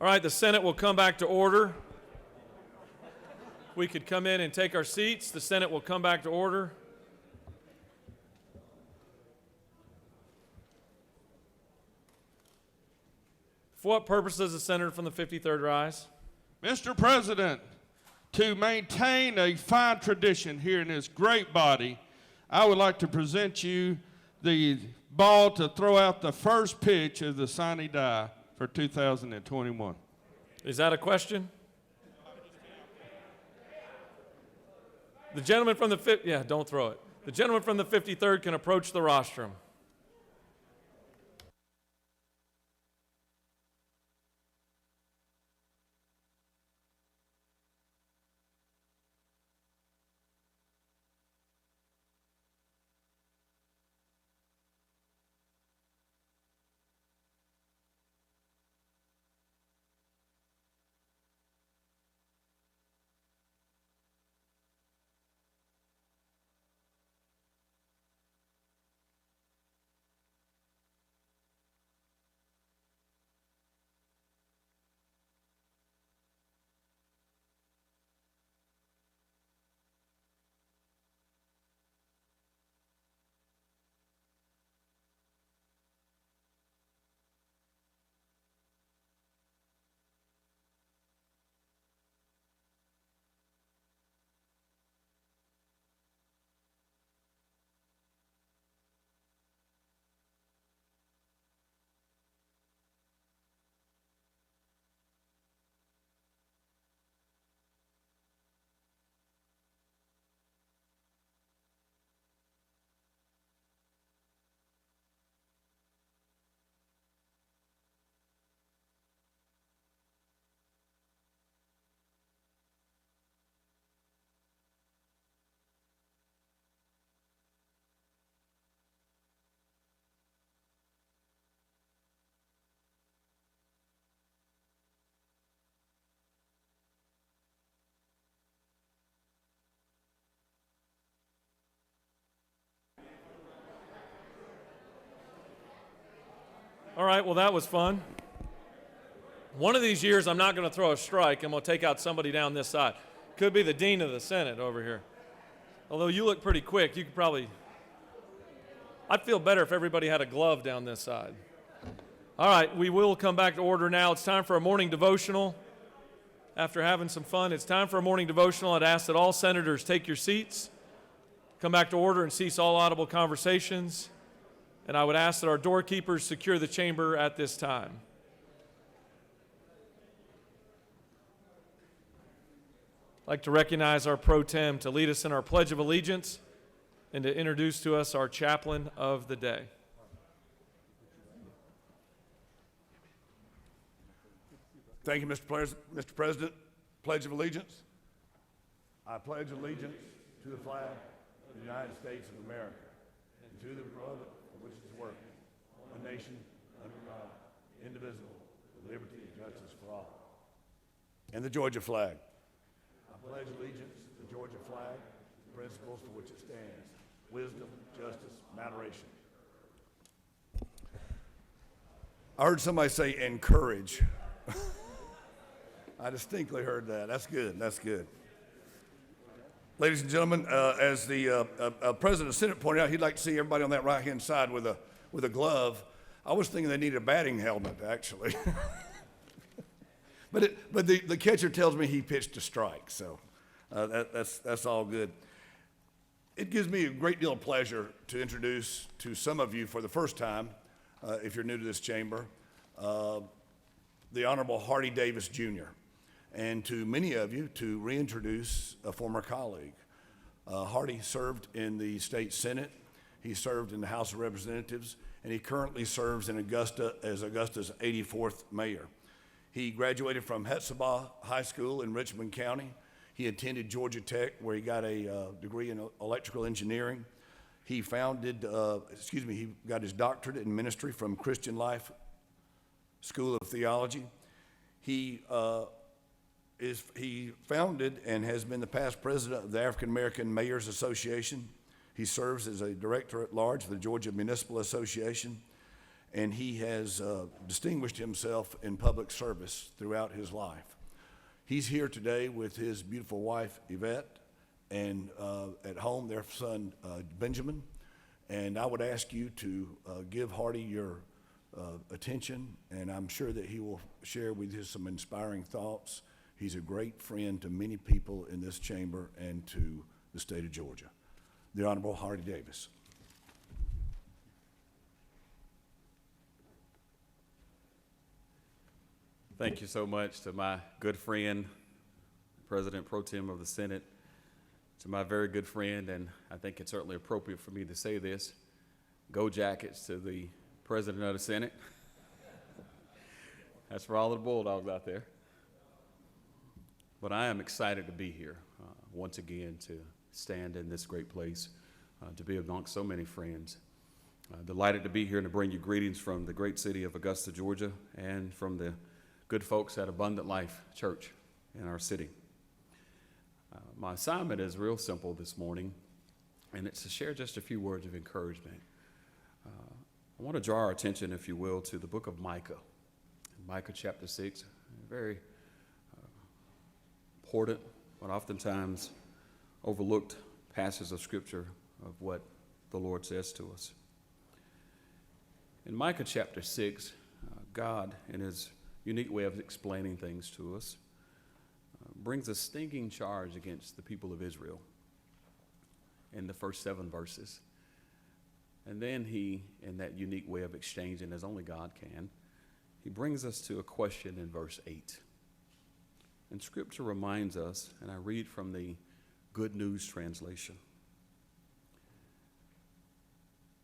All right, the Senate will come back to order. We could come in and take our seats. The Senate will come back to order. For what purpose does the senator from the 53rd rise? Mr. President, to maintain a fine tradition here in this great body, I would like to present you the ball to throw out the first pitch of the Sine die for 2021. Is that a question? The gentleman from the don't throw it. The gentleman from the 53rd can approach the rostrum. All right, well, that was fun. One of these years, I'm not going to throw a strike. I'm going to take out somebody down this side. Could be the dean of the Senate over here. Although you look pretty quick, you could probably... I'd feel better if everybody had a glove down this side. All right, we will come back to order now. It's time for a morning devotional. After having some fun, it's time for a morning devotional. I'd ask that all senators take your seats, come back to order, and cease all audible conversations. And I would ask that our doorkeepers secure the chamber at this time. I'd like to recognize our pro tem to lead us in our Pledge of Allegiance and to introduce to us our chaplain of the day. Thank you, Mr. President. Pledge of Allegiance. I pledge allegiance to the flag of the United States of America and to the republic for which it is working, one nation, under God, indivisible, with liberty and justice for all. And the Georgia flag. I pledge allegiance to the Georgia flag, the principles for which it stands, wisdom, justice, and adoration. I heard somebody say encourage. I distinctly heard that. That's good. That's good. Ladies and gentlemen, as the President of the Senate pointed out, he'd like to see everybody on that right-hand side with a glove. I was thinking they needed a batting helmet, actually. but the catcher tells me he pitched a strike, so that's all good. It gives me a great deal of pleasure to introduce to some of you for the first time, if you're new to this chamber, the Honorable Hardy Davis Jr., and to many of you to reintroduce a former colleague. Hardy served in the state Senate, he served in the House of Representatives, and he currently serves in Augusta as Augusta's 84th mayor. He graduated from Hetzibah High School in Richmond County. He attended Georgia Tech, where he got a degree in electrical engineering. He he got his doctorate in ministry from Christian Life School of Theology. He founded and has been the past president of the African American Mayors Association. He serves as a director at large of the Georgia Municipal Association. and he has distinguished himself in public service throughout his life. He's here today with his beautiful wife, Yvette, and at home, their son, Benjamin. And I would ask you to give Hardy your attention, and I'm sure that he will share with you some inspiring thoughts. He's a great friend to many people in this chamber and to the state of Georgia. The Honorable Hardy Davis. Thank you so much to my good friend, President Pro Tem of the Senate, to my very good friend, and I think it's certainly appropriate for me to say this, go Jackets, to the President of the Senate. That's for all of the Bulldogs out there. But I am excited to be here once again, to stand in this great place, to be amongst so many friends. Delighted to be here and to bring you greetings from the great city of Augusta, Georgia, and from the good folks at Abundant Life Church in our city. My assignment is real simple this morning, and it's to share just a few words of encouragement. I want to draw our attention, if you will, to the book of Micah. Micah chapter 6, very important, but oftentimes overlooked passage of scripture of what the Lord says to us. In Micah chapter 6, God, in his unique way of explaining things to us, brings a stinging charge against the people of Israel in the first 7 verses. And then he, in that unique way of exchanging as only God can, he brings us to a question in verse 8. And scripture reminds us, and I read from the Good News translation,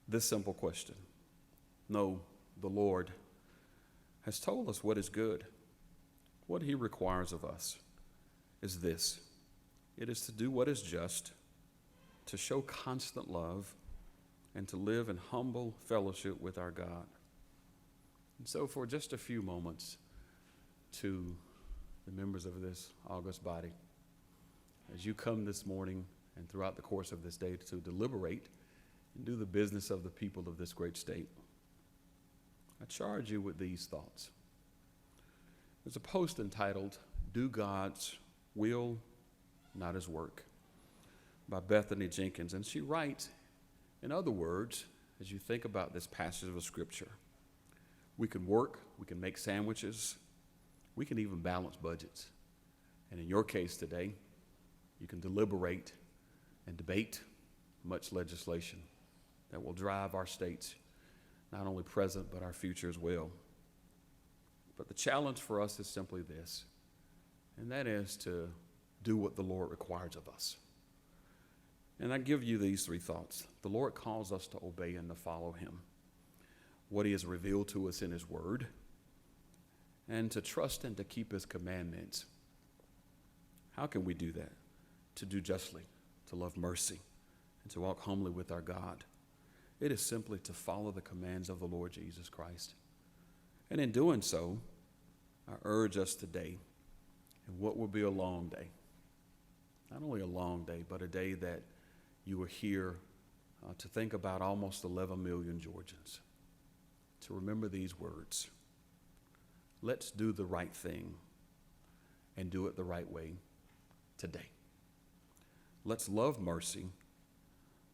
this simple question. No, the Lord has told us what is good. What he requires of us is this: it is to do what is just, to show constant love, and to live in humble fellowship with our God. And so for just a few moments, to the members of this august body, as you come this morning and throughout the course of this day to deliberate and do the business of the people of this great state, I charge you with these thoughts. There's a post entitled, "Do God's Will, Not His Work," by Bethany Jenkins. And she writes, in other words, as you think about this passage of scripture, we can work, we can make sandwiches, we can even balance budgets. And in your case today, you can deliberate and debate much legislation that will drive our state's not only present, but our future as well. But the challenge for us is simply this, and that is to do what the Lord requires of us. And I give you these 3 thoughts. The Lord calls us to obey and to follow him, what he has revealed to us in his word, and to trust and to keep his commandments. How can we do that? To do justly, to love mercy, and to walk humbly with our God. It is simply to follow the commands of the Lord Jesus Christ. And in doing so, I urge us today, in what will be a long day, not only a long day, but a day that you are here to think about almost 11 million Georgians, to remember these words. Let's do the right thing and do it the right way today. Let's love mercy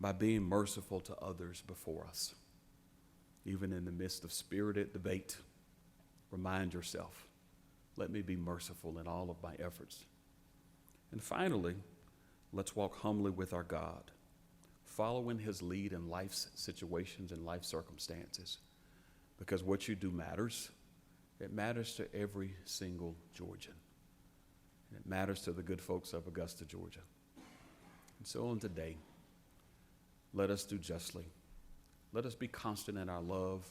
by being merciful to others before us. Even in the midst of spirited debate, remind yourself, let me be merciful in all of my efforts. And finally, let's walk humbly with our God, following his lead in life's situations and life circumstances. Because what you do matters. It matters to every single Georgian. And it matters to the good folks of Augusta, Georgia. And so on today, let us do justly. Let us be constant in our love,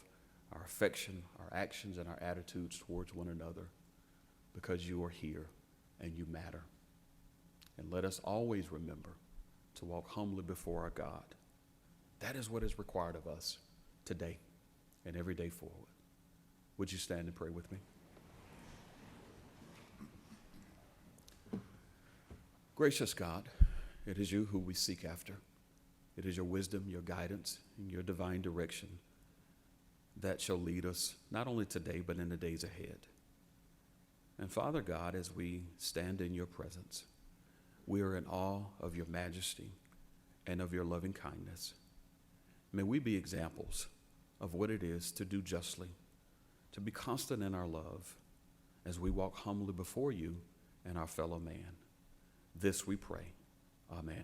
our affection, our actions, and our attitudes towards one another, because you are here and you matter. And let us always remember to walk humbly before our God. That is what is required of us today and every day forward. Would you stand and pray with me? Gracious God, it is you who we seek after. It is your wisdom, your guidance, and your divine direction that shall lead us not only today, but in the days ahead. And Father God, as we stand in your presence, we are in awe of your majesty and of your loving kindness. May we be examples of what it is to do justly, to be constant in our love as we walk humbly before you and our fellow man. This we pray. Amen.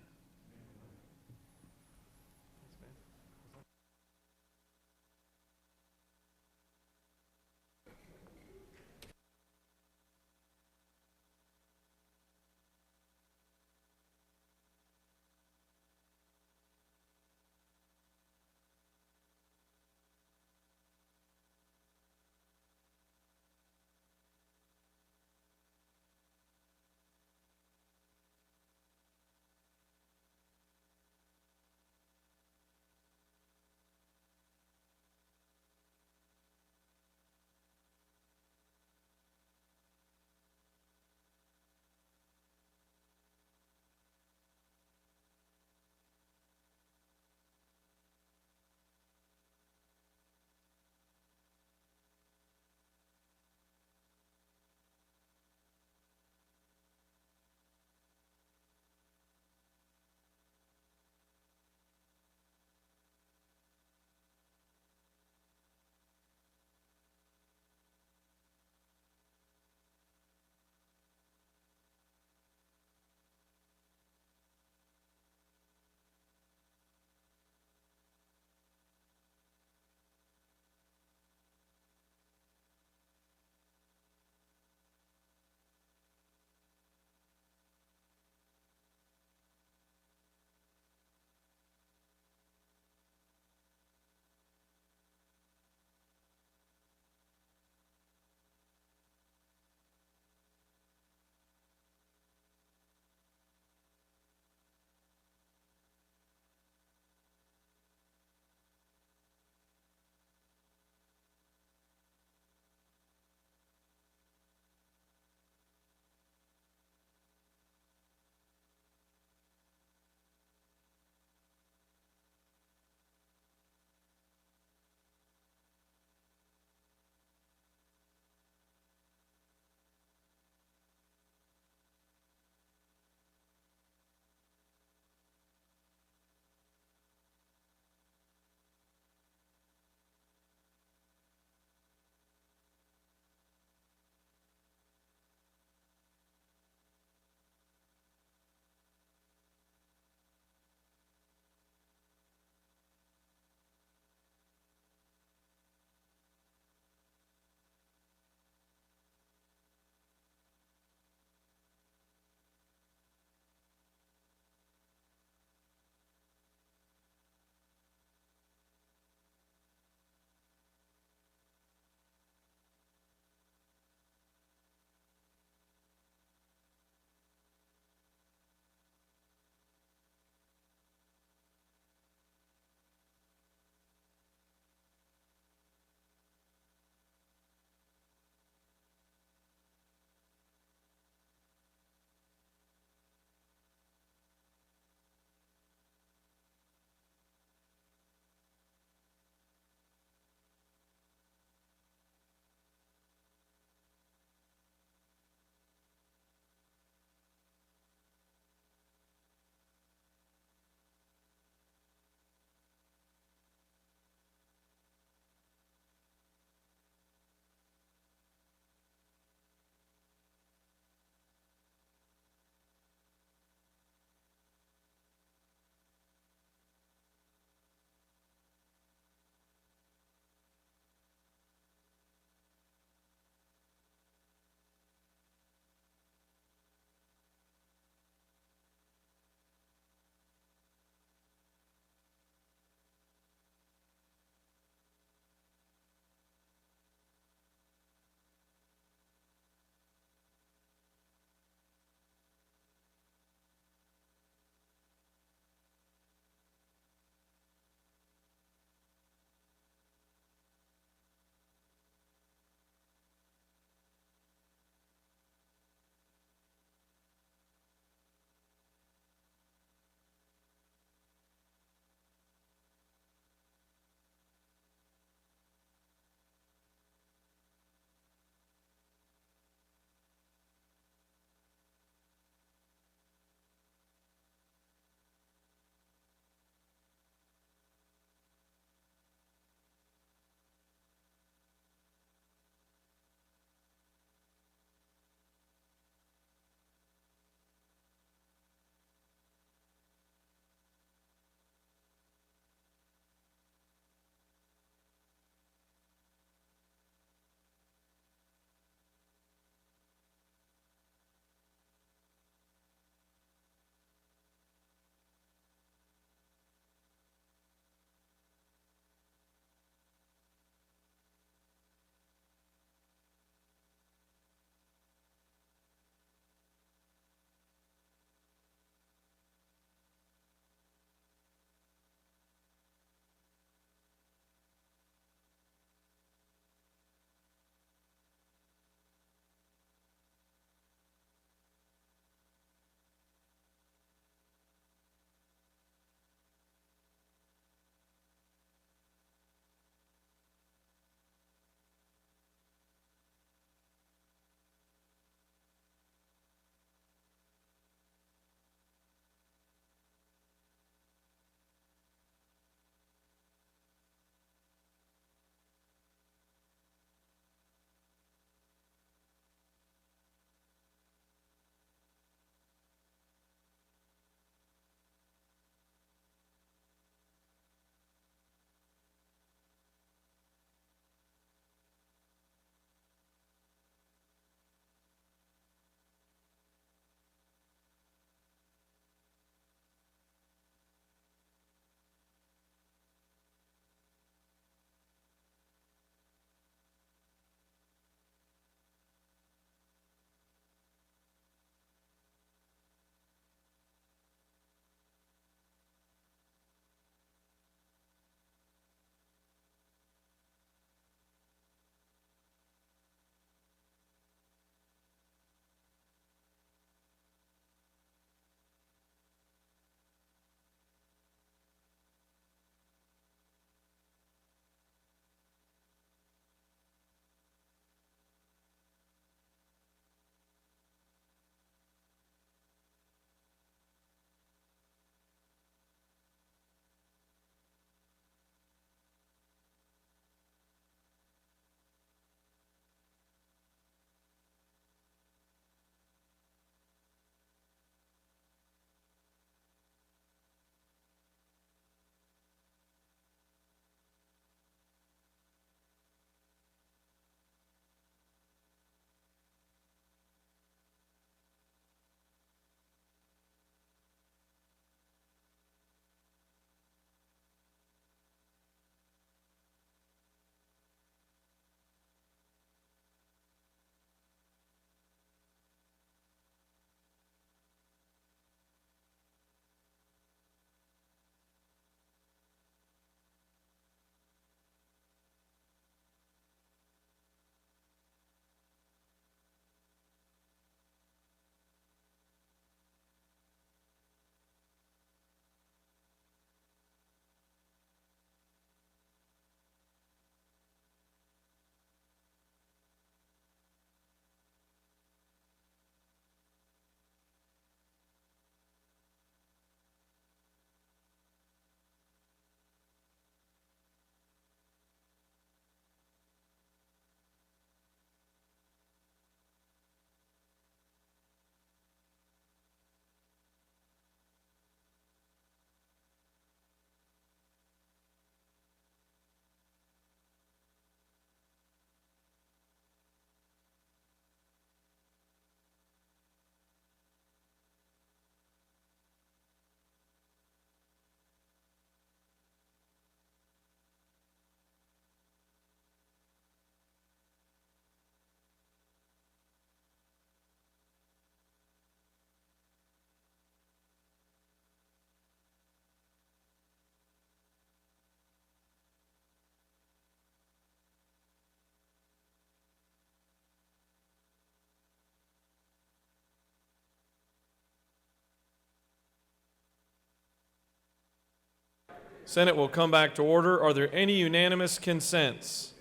Senate will come back to order. Are there any unanimous consents?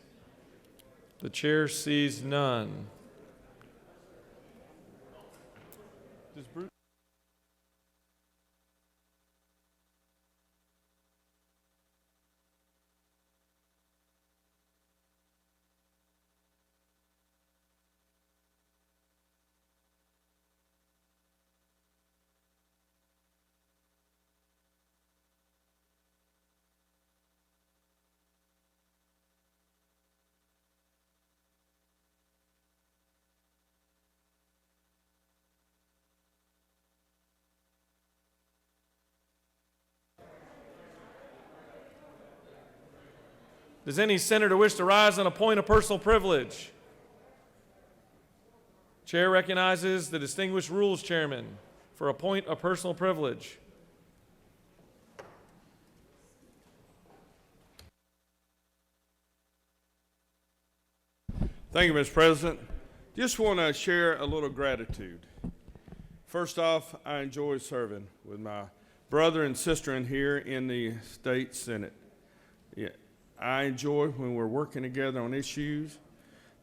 The chair sees none. Does any senator wish to rise on a point of personal privilege? Chair recognizes the distinguished rules chairman for a point of personal privilege. Thank you, Mr. President. Just want to share a little gratitude. First off, I enjoy serving with my brother and sister in here in the state Senate. Yeah, I enjoy when we're working together on issues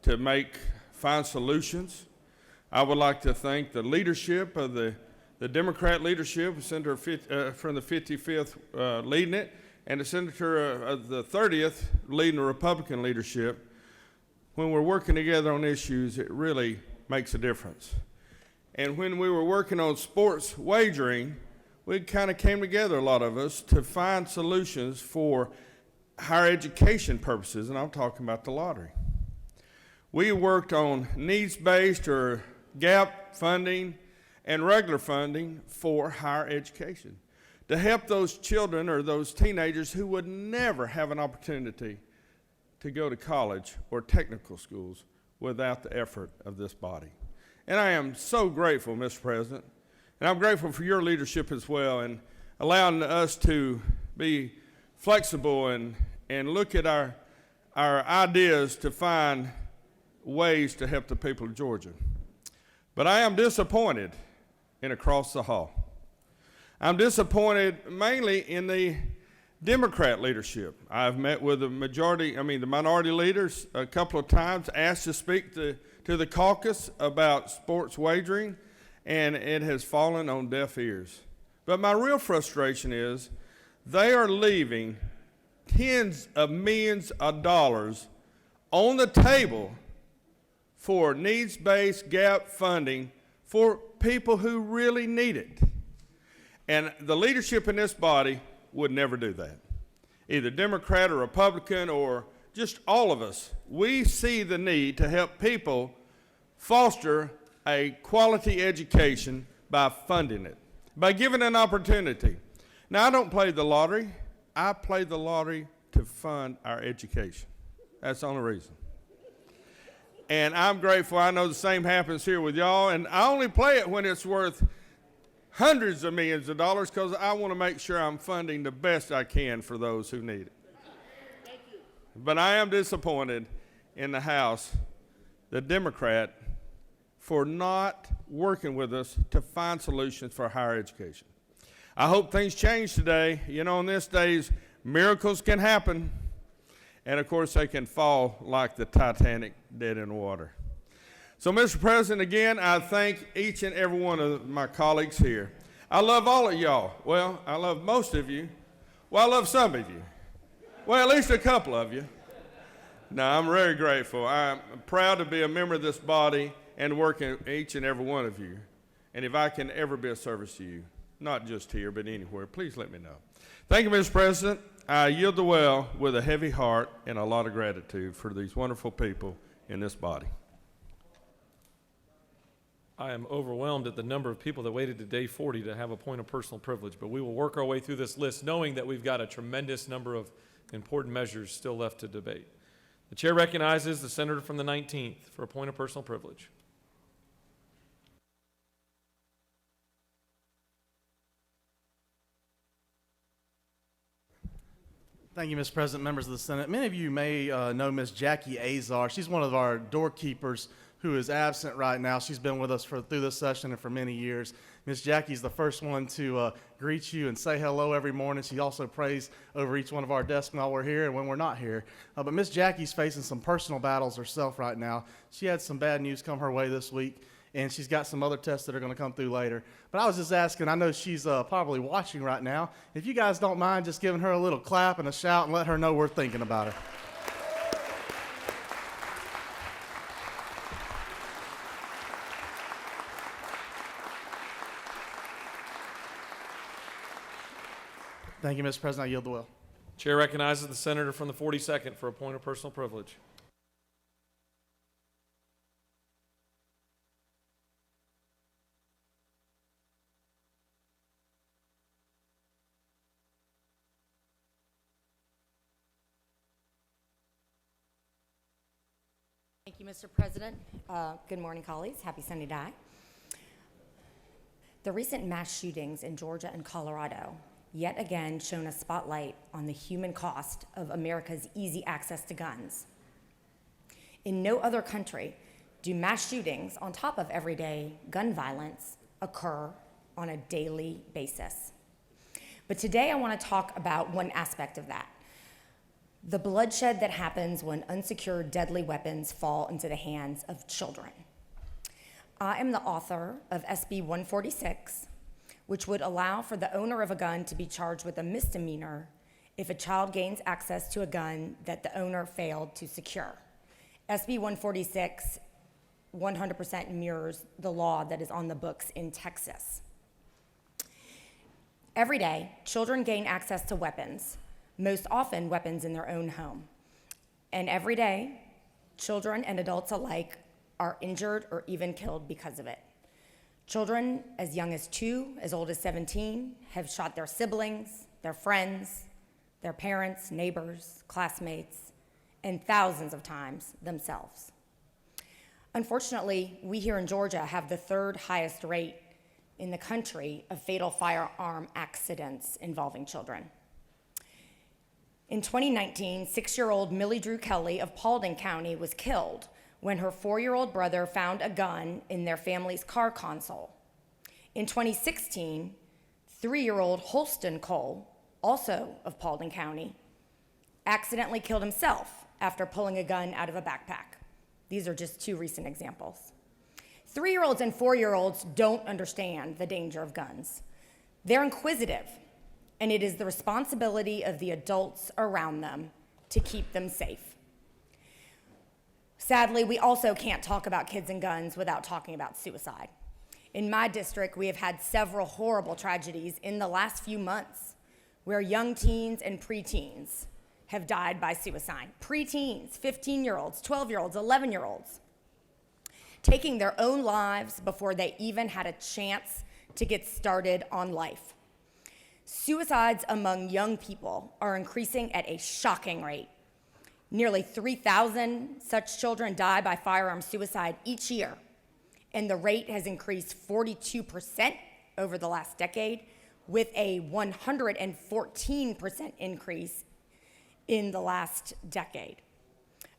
to find solutions. I would like to thank the leadership of the Democrat leadership, Senator from the 55th leading it, and the Senator of the 30th leading the Republican leadership. When we're working together on issues, it really makes a difference. And when we were working on sports wagering, we kind of came together, a lot of us, to find solutions for higher education purposes, and I'm talking about the lottery. We worked on needs-based or gap funding and regular funding for higher education to help those children or those teenagers who would never have an opportunity to go to college or technical schools without the effort of this body. And I am so grateful, Mr. President, and I'm grateful for your leadership as well in allowing us to be flexible and look at our ideas to find ways to help the people of Georgia. But I am disappointed in across the hall. I'm disappointed mainly in the Democrat leadership. I've met with the minority leaders a couple of times, asked to speak to the caucus about sports wagering, and it has fallen on deaf ears. But my real frustration is they are leaving tens of millions of dollars on the table for needs-based gap funding for people who really need it. And the leadership in this body would never do that. Either Democrat or Republican or just all of us, we see the need to help people foster a quality education by funding it, by giving an opportunity. Now, I don't play the lottery. I play the lottery to fund our education. That's the only reason. And I'm grateful. I know the same happens here with y'all, and I only play it when it's worth hundreds of millions of dollars because I want to make sure I'm funding the best I can for those who need it. Thank you. But I am disappointed in the House, the Democrat, for not working with us to find solutions for higher education. I hope things change today. You know, in these days, miracles can happen, and of course they can fall like the Titanic dead in water. So, Mr. President, again, I thank each and every one of my colleagues here. I love all of y'all. Well, I love most of you. Well, I love some of you. Well, at least a couple of you. No, I'm very grateful. I'm proud to be a member of this body and work with each and every one of you. And if I can ever be of service to you, not just here, but anywhere, please let me know. Thank you, Mr. President. I yield the well with a heavy heart and a lot of gratitude for these wonderful people in this body. I am overwhelmed at the number of people that waited to day 40 to have a point of personal privilege, but we will work our way through this list knowing that we've got a tremendous number of important measures still left to debate. The chair recognizes the senator from the 19th for a point of personal privilege. Thank you, Mr. President, members of the Senate. Many of you may know Ms. Jackie Azar. She's one of our doorkeepers who is absent right now. She's been with us through this session and for many years. Miss Jackie's the first one to greet you and say hello every morning. She also prays over each one of our desks while we're here and when we're not here. But Miss Jackie's facing some personal battles herself right now. She had some bad news come her way this week, and she's got some other tests that are going to come through later. But I was just asking, I know she's probably watching right now, if you guys don't mind just giving her a little clap and a shout and let her know we're thinking about her. Thank you, Mr. President. I yield the will. Chair recognizes the senator from the 42nd for a point of personal privilege. Thank you, Mr. President. Good morning, colleagues. Happy Sunday Day. The recent mass shootings in Georgia and Colorado yet again shone a spotlight on the human cost of America's easy access to guns. In no other country do mass shootings, on top of everyday gun violence, occur on a daily basis. But today I want to talk about one aspect of that: the bloodshed that happens when unsecured deadly weapons fall into the hands of children. I am the author of SB 146, which would allow for the owner of a gun to be charged with a misdemeanor if a child gains access to a gun that the owner failed to secure. SB 146 100% mirrors the law that is on the books in Texas. Every day, children gain access to weapons, most often weapons in their own home. And every day, children and adults alike are injured or even killed because of it. Children as young as 2, as old as 17, have shot their siblings, their friends, their parents, neighbors, classmates, and thousands of times themselves. Unfortunately, we here in Georgia have the 3rd highest rate in the country of fatal firearm accidents involving children. In 2019, 6-year-old Millie Drew Kelly of Paulding County was killed when her 4-year-old brother found a gun in their family's car console. In 2016, 3-year-old Holston Cole, also of Paulding County, accidentally killed himself after pulling a gun out of a backpack. These are just 2 recent examples. 3-year-olds and 4-year-olds don't understand the danger of guns. They're inquisitive, and it is the responsibility of the adults around them to keep them safe. Sadly, we also can't talk about kids and guns without talking about suicide. In my district, we have had several horrible tragedies in the last few months where young teens and preteens have died by suicide. Preteens, 15-year-olds, 12-year-olds, 11-year-olds, taking their own lives before they even had a chance to get started on life. Suicides among young people are increasing at a shocking rate. Nearly 3,000 such children die by firearm suicide each year, and the rate has increased 42% over the last decade, with a 114% increase in the last decade.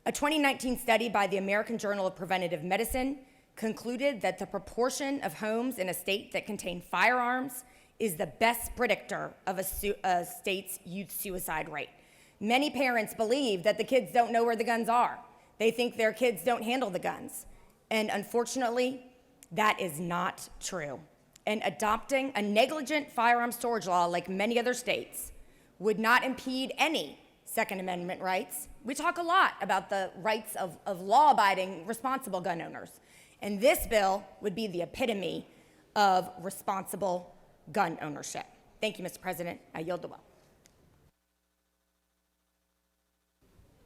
A 2019 study by the American Journal of Preventive Medicine concluded that the proportion of homes in a state that contain firearms is the best predictor of a state's youth suicide rate. Many parents believe that the kids don't know where the guns are. They think their kids don't handle the guns. And unfortunately, that is not true. And adopting a negligent firearm storage law like many other states would not impede any Second Amendment rights. We talk a lot about the rights of law-abiding, responsible gun owners. And this bill would be the epitome of responsible gun ownership. Thank you, Mr. President. I yield the will.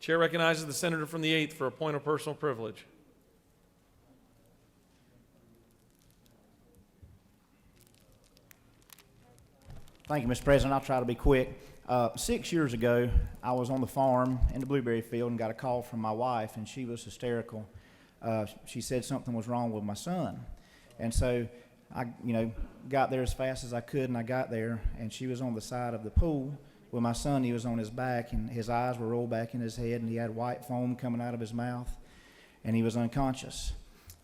Chair recognizes the senator from the 8th for a point of personal privilege. Thank you, Mr. President. I'll try to be quick. 6 years ago, I was on the farm in the blueberry field and got a call from my wife, and she was hysterical. She said something was wrong with my son. And so I, got there as fast as I could, and I got there, and she was on the side of the pool with my son. He was on his back, and his eyes were rolled back in his head, and he had white foam coming out of his mouth, and he was unconscious.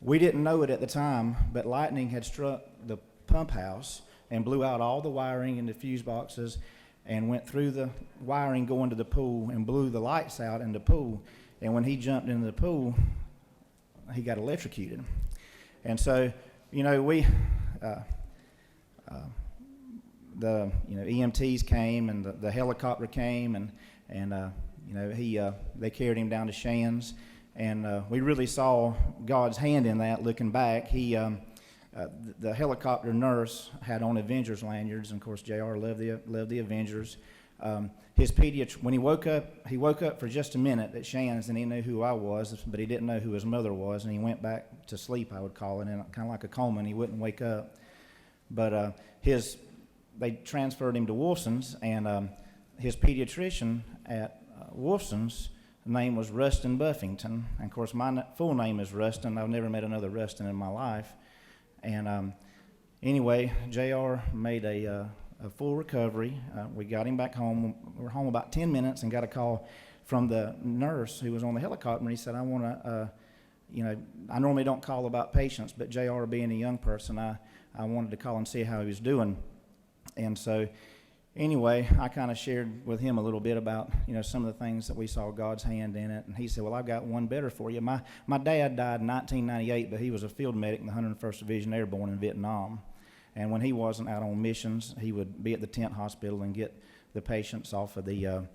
We didn't know it at the time, but lightning had struck the pump house and blew out all the wiring and the fuse boxes and went through the wiring going to the pool and blew the lights out in the pool. And when he jumped into the pool, he got electrocuted. And so, the EMTs came and the helicopter came and they carried him down to Shands, and we really saw God's hand in that. Looking back, the helicopter nurse had on Avengers lanyards, and of course JR loved the Avengers. His when he woke up for just a minute at Shands, and he knew who I was, but he didn't know who his mother was, and he went back to sleep, I would call it, and kind of like a coma, and he wouldn't wake up. But they transferred him to Wolfson's, and his pediatrician at Wolfson's name was Rustin Buffington. And of course, my full name is Rustin. I've never met another Rustin in my life. And anyway, JR made a full recovery. We got him back home. We were home about 10 minutes and got a call from the nurse who was on the helicopter, and he said, I want to, I normally don't call about patients, but JR being a young person, I wanted to call and see how he was doing. And so anyway, I kind of shared with him a little bit about, some of the things that we saw God's hand in it. And he said, well, I've got one better for you. My dad died in 1998, but he was a field medic in the 101st Division Airborne in Vietnam. And when he wasn't out on missions, he would be at the tent hospital and get the patients off of the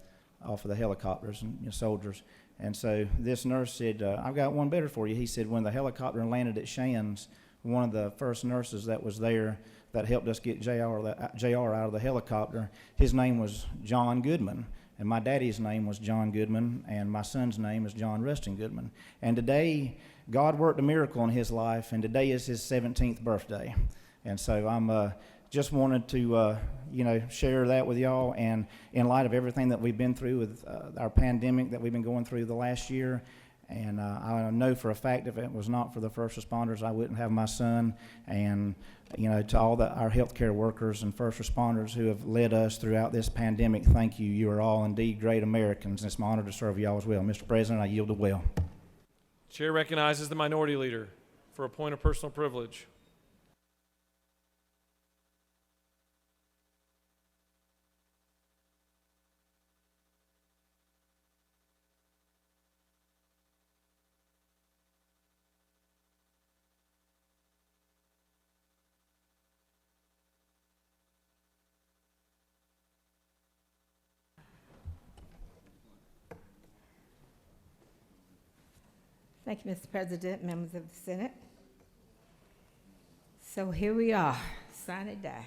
helicopters and soldiers. And so this nurse said, I've got one better for you. He said, when the helicopter landed at Shands, one of the first nurses that was there that helped us get JR out of the helicopter, his name was John Goodman. And my daddy's name was John Goodman, and my son's name is John Rustin Goodman. And today, God worked a miracle in his life, and today is his 17th birthday. And so I'm just wanted to, share that with y'all. And in light of everything that we've been through with our pandemic that we've been going through the last year, and I know for a fact if it was not for the first responders, I wouldn't have my son. And, to all our healthcare workers and first responders who have led us throughout this pandemic, thank you. You are all indeed great Americans, and it's my honor to serve you all as well. Mr. President, I yield the will. Chair recognizes the minority leader for a point of personal privilege. Thank you, Mr. President, members of the Senate. So here we are, sign it die.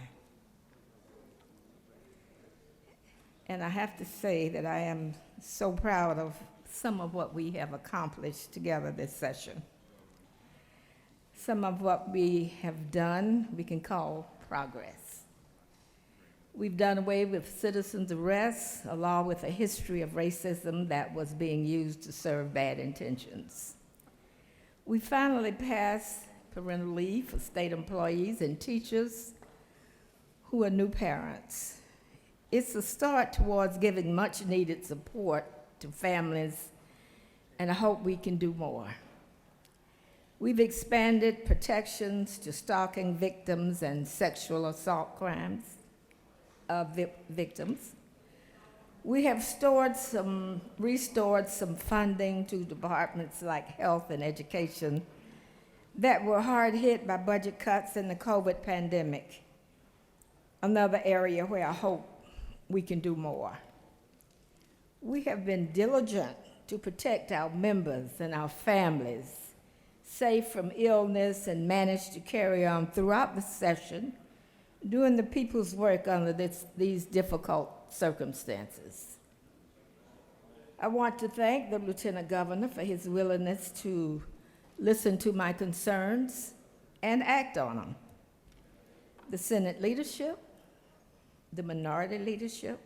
And I have to say that I am so proud of some of what we have accomplished together this session. Some of what we have done, we can call progress. We've done away with citizens' arrests, along with a history of racism that was being used to serve bad intentions. We finally passed parental leave for state employees and teachers who are new parents. It's a start towards giving much needed support to families, and I hope we can do more. We've expanded protections to stalking victims and sexual assault crimes victims. We have restored some funding to departments like health and education that were hard hit by budget cuts in the COVID pandemic. Another area where I hope we can do more. We have been diligent to protect our members and our families, safe from illness, and managed to carry on throughout the session, doing the people's work under these difficult circumstances. I want to thank the Lieutenant Governor for his willingness to listen to my concerns and act on them. The Senate leadership, the minority leadership,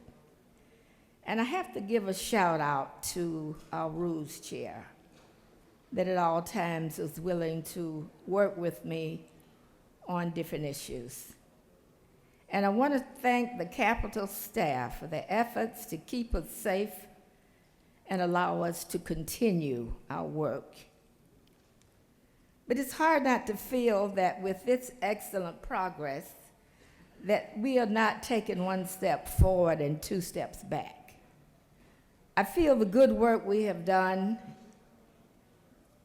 and I have to give a shout out to our Rules Chair that at all times was willing to work with me on different issues. And I want to thank the Capitol staff for their efforts to keep us safe and allow us to continue our work. But it's hard not to feel that with this excellent progress, that we are not taking one step forward and two steps back. I feel the good work we have done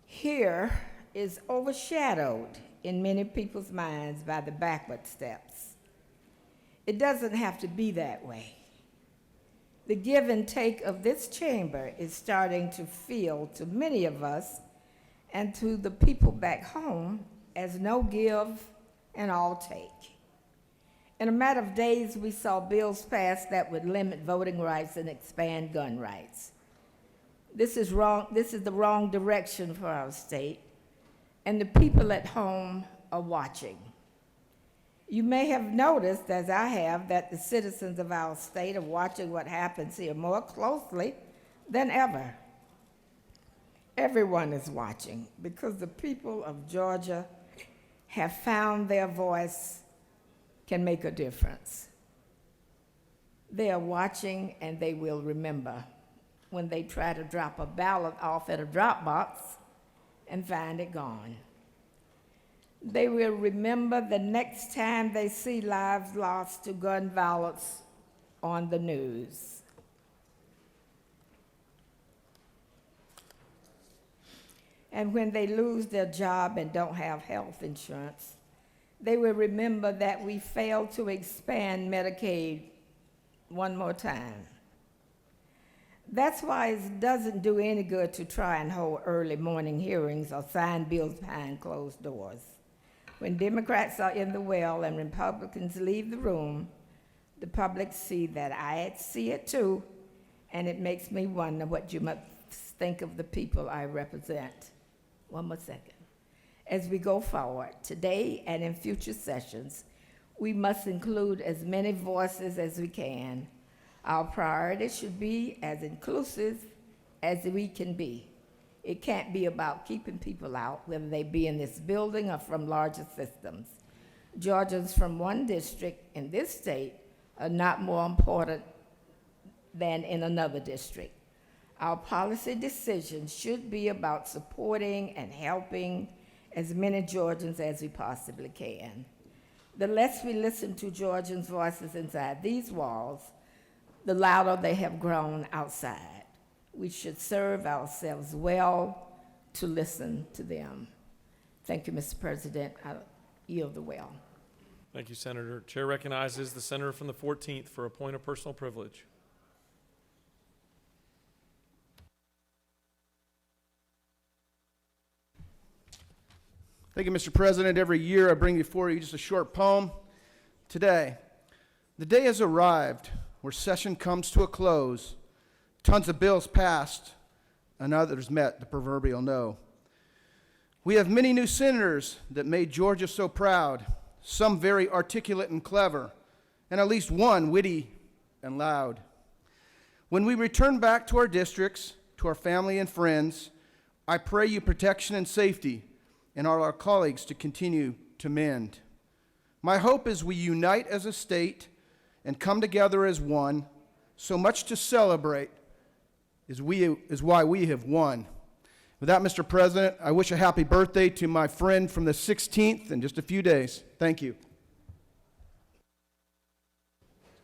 here is overshadowed in many people's minds by the backward steps. It doesn't have to be that way. The give and take of this chamber is starting to feel to many of us and to the people back home as no give and all take. In a matter of days, we saw bills passed that would limit voting rights and expand gun rights. This is wrong. This is the wrong direction for our state, and the people at home are watching. You may have noticed, as I have, that the citizens of our state are watching what happens here more closely than ever. Everyone is watching because the people of Georgia have found their voice can make a difference. They are watching, and they will remember when they try to drop a ballot off at a drop box and find it gone. They will remember the next time they see lives lost to gun violence on the news. And when they lose their job and don't have health insurance, they will remember that we failed to expand Medicaid one more time. That's why it doesn't do any good to try and hold early morning hearings or sign bills behind closed doors. When Democrats are in the well and Republicans leave the room, the public see that I see it too, and it makes me wonder what you must think of the people I represent. One more second. As we go forward, today and in future sessions, we must include as many voices as we can. Our priority should be as inclusive as we can be. It can't be about keeping people out, whether they be in this building or from larger systems. Georgians from one district in this state are not more important than in another district. Our policy decisions should be about supporting and helping as many Georgians as we possibly can. The less we listen to Georgians' voices inside these walls, the louder they have grown outside. We should serve ourselves well to listen to them. Thank you, Mr. President. I yield the well. Thank you, Senator. Chair recognizes the senator from the 14th for a point of personal privilege. Thank you, Mr. President. Every year I bring before you just a short poem. Today, the day has arrived where session comes to a close. Tons of bills passed and others met the proverbial no. We have many new senators that made Georgia so proud, some very articulate and clever, and at least one witty and loud. When we return back to our districts, to our family and friends, I pray you protection and safety, and our colleagues to continue to mend. My hope is we unite as a state and come together as one. So much to celebrate is why we have won. With that, Mr. President, I wish a happy birthday to my friend from the 16th in just a few days. Thank you.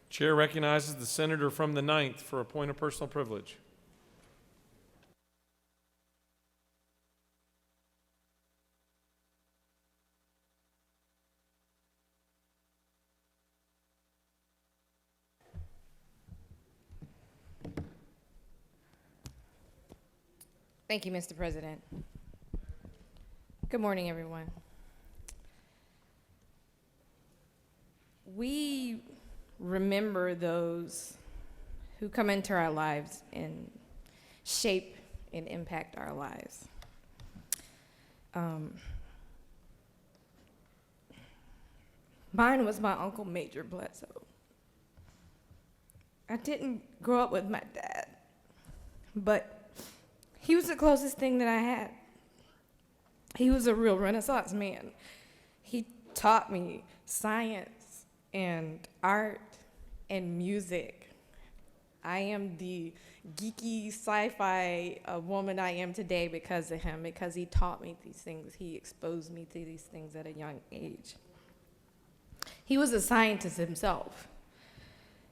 Chair recognizes the senator from the 9th for a point of personal privilege. Thank you, Mr. President. Good morning, everyone. We remember those who come into our lives and shape and impact our lives. Mine was my Uncle Major Bledsoe. I didn't grow up with my dad, but he was the closest thing that I had. He was a real Renaissance man. He taught me science and art and music. I am the geeky sci-fi woman I am today because of him, because he taught me these things. He exposed me to these things at a young age. He was a scientist himself.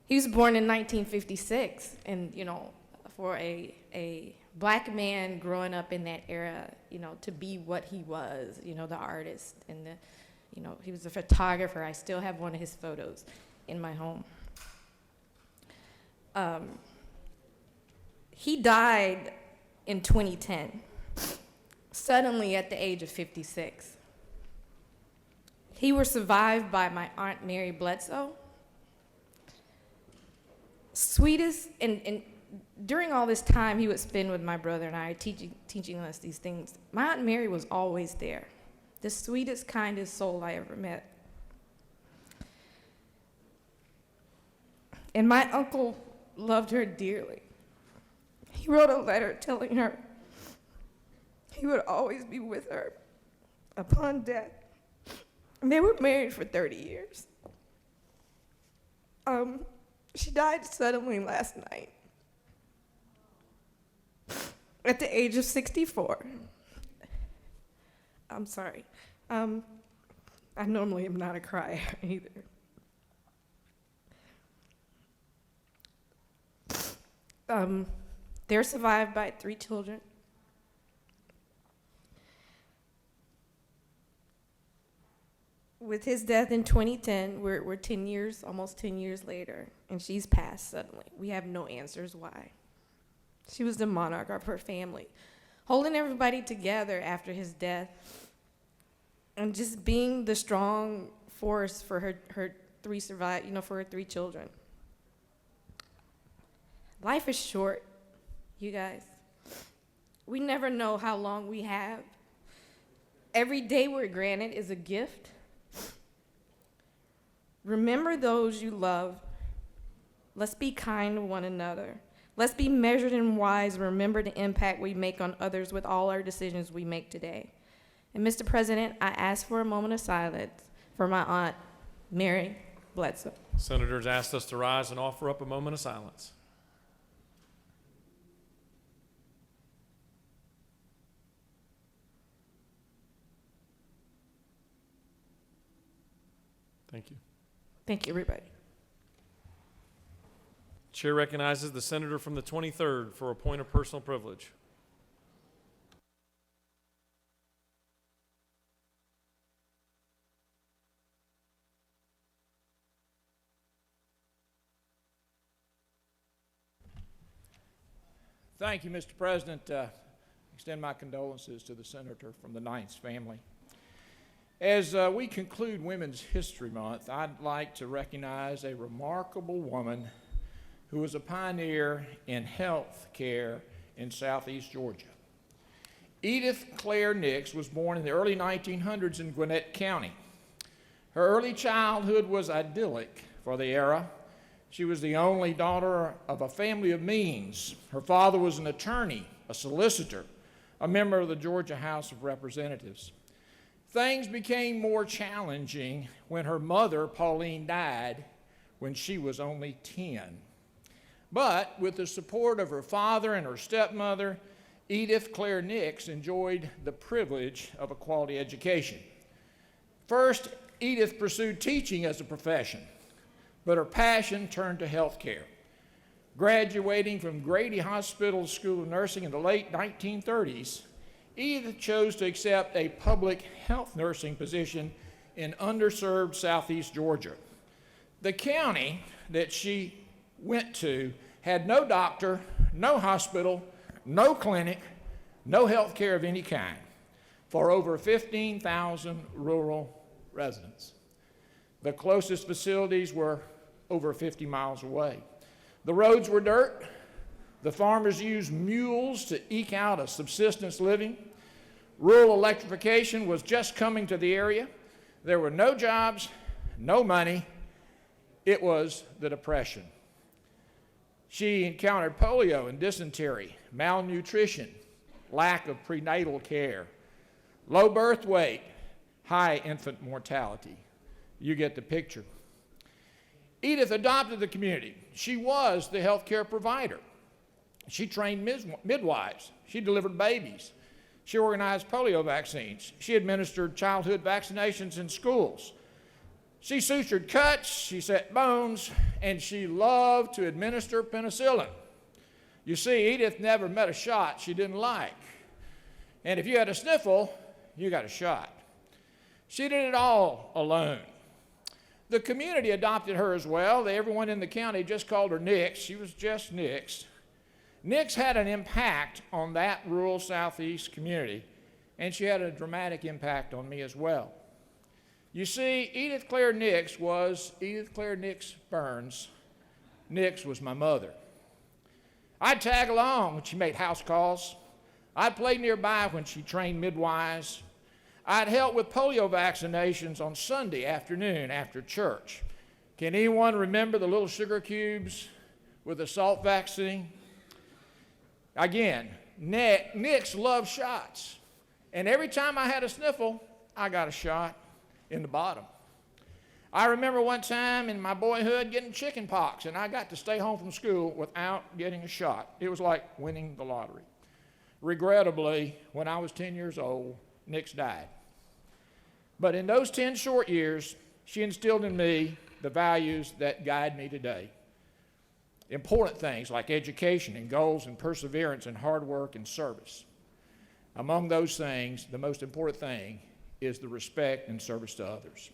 He was born in 1956, and, you know, for a black man growing up in that era, you know, to be what he was, you know, the artist, and the, you know, he was a photographer. I still have one of his photos in my home. He died in 2010, suddenly at the age of 56. He was survived by my Aunt Mary Bledsoe. Sweetest, and during all this time he would spend with my brother and I, teaching us these things, my Aunt Mary was always there. The sweetest, kindest soul I ever met. And my uncle loved her dearly. He wrote a letter telling her he would always be with her upon death. And they were married for 30 years. She died suddenly last night at the age of 64. I'm sorry. I normally am not a crier either. They're survived by 3 children. With his death in 2010, we're 10 years, almost 10 years later, and she's passed suddenly. We have no answers why. She was the monarch of her family, holding everybody together after his death, and just being the strong force for her 3 survived, you know, for her 3 children. Life is short, you guys. We never know how long we have. Every day we're granted is a gift. Remember those you love. Let's be kind to one another. Let's be measured and wise and remember the impact we make on others with all our decisions we make today. And Mr. President, I ask for a moment of silence for my Aunt Mary Bledsoe. Senators asked us to rise and offer up a moment of silence. Thank you. Thank you, everybody. Chair recognizes the senator from the 23rd for a point of personal privilege. Thank you, Mr. President. Extend my condolences to the senator from the Nix family. As we conclude Women's History Month, I'd like to recognize a remarkable woman who was a pioneer in health care in southeast Georgia. Edith Claire Nix was born in the early 1900s in Gwinnett County. Her early childhood was idyllic for the era. She was the only daughter of a family of means. Her father was an attorney, a solicitor, a member of the Georgia House of Representatives. Things became more challenging when her mother, Pauline, died when she was only 10. But with the support of her father and her stepmother, Edith Claire Nix enjoyed the privilege of a quality education. First, Edith pursued teaching as a profession, but her passion turned to health care. Graduating from Grady Hospital School of Nursing in the late 1930s, Edith chose to accept a public health nursing position in underserved southeast Georgia. The county that she went to had no doctor, no hospital, no clinic, no health care of any kind for over 15,000 rural residents. The closest facilities were over 50 miles away. The roads were dirt. The farmers used mules to eke out a subsistence living. Rural electrification was just coming to the area. There were no jobs, no money. It was the Depression. She encountered polio and dysentery, malnutrition, lack of prenatal care, low birth weight, high infant mortality. You get the picture. Edith adopted the community. she was the health care provider. She trained midwives. She delivered babies. She organized polio vaccines. She administered childhood vaccinations in schools. She sutured cuts, she set bones, and she loved to administer penicillin. You see, Edith never met a shot she didn't like. And if you had a sniffle, you got a shot. She did it all alone. The community adopted her as well. Everyone in the county just called her Nix. She was just Nix. Nix had an impact on that rural southeast community, and she had a dramatic impact on me as well. You see, Edith Claire Nix was Edith Claire Nix Burns. Nix was my mother. I'd tag along when she made house calls. I'd play nearby when she trained midwives. I'd help with polio vaccinations on Sunday afternoon after church. Can anyone remember the little sugar cubes with the salt vaccine? Again, Nix loved shots. And every time I had a sniffle, I got a shot in the bottom. I remember one time in my boyhood getting chicken pox, and I got to stay home from school without getting a shot. It was like winning the lottery. Regrettably, when I was 10 years old, Nix died. But in those 10 short years, she instilled in me the values that guide me today. Important things like education and goals and perseverance and hard work and service. Among those things, the most important thing is the respect and service to others.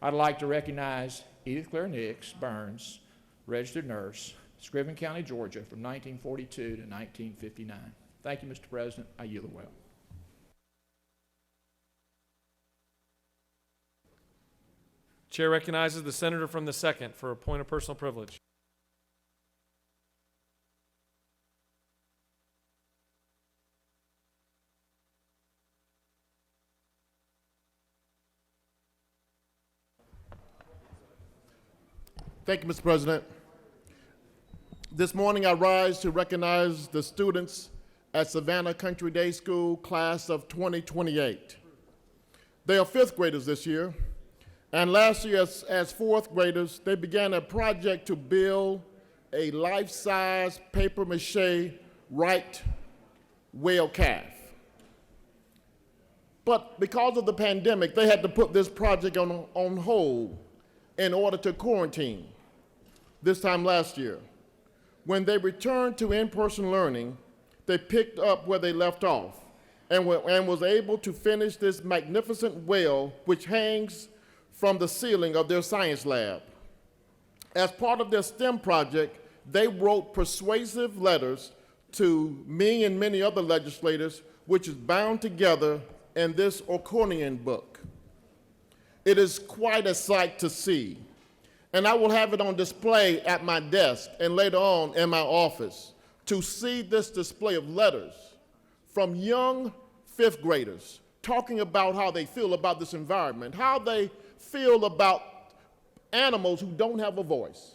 I'd like to recognize Edith Claire Nix Burns, registered nurse, Scriven County, Georgia, from 1942 to 1959. Thank you, Mr. President. I yield the well. Chair recognizes the senator from the 2nd for a point of personal privilege. Thank you, Mr. President. This morning I rise to recognize the students at Savannah Country Day School class of 2028. They are 5th graders this year, and last year as 4th graders, they began a project to build a life-size papier-mâché right whale calf. But because of the pandemic, they had to put this project on hold in order to quarantine. This time last year, when they returned to in-person learning, they picked up where they left off and was able to finish this magnificent whale which hangs from the ceiling of their science lab. As part of their STEM project, they wrote persuasive letters to me and many other legislators, which is bound together in this accordion book. It is quite a sight to see, and I will have it on display at my desk and later on in my office to see this display of letters from young 5th graders talking about how they feel about this environment, how they feel about animals who don't have a voice,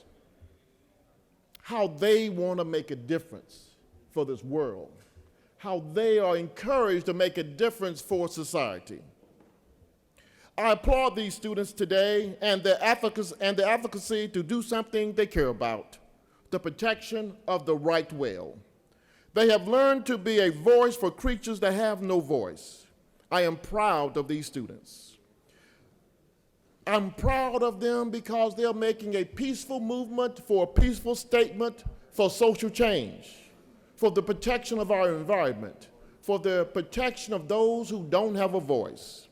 how they want to make a difference for this world, how they are encouraged to make a difference for society. I applaud these students today and their advocacy to do something they care about, the protection of the right whale. They have learned to be a voice for creatures that have no voice. I am proud of these students. I'm proud of them because they're making a peaceful movement for a peaceful statement for social change, for the protection of our environment, for the protection of those who don't have a voice.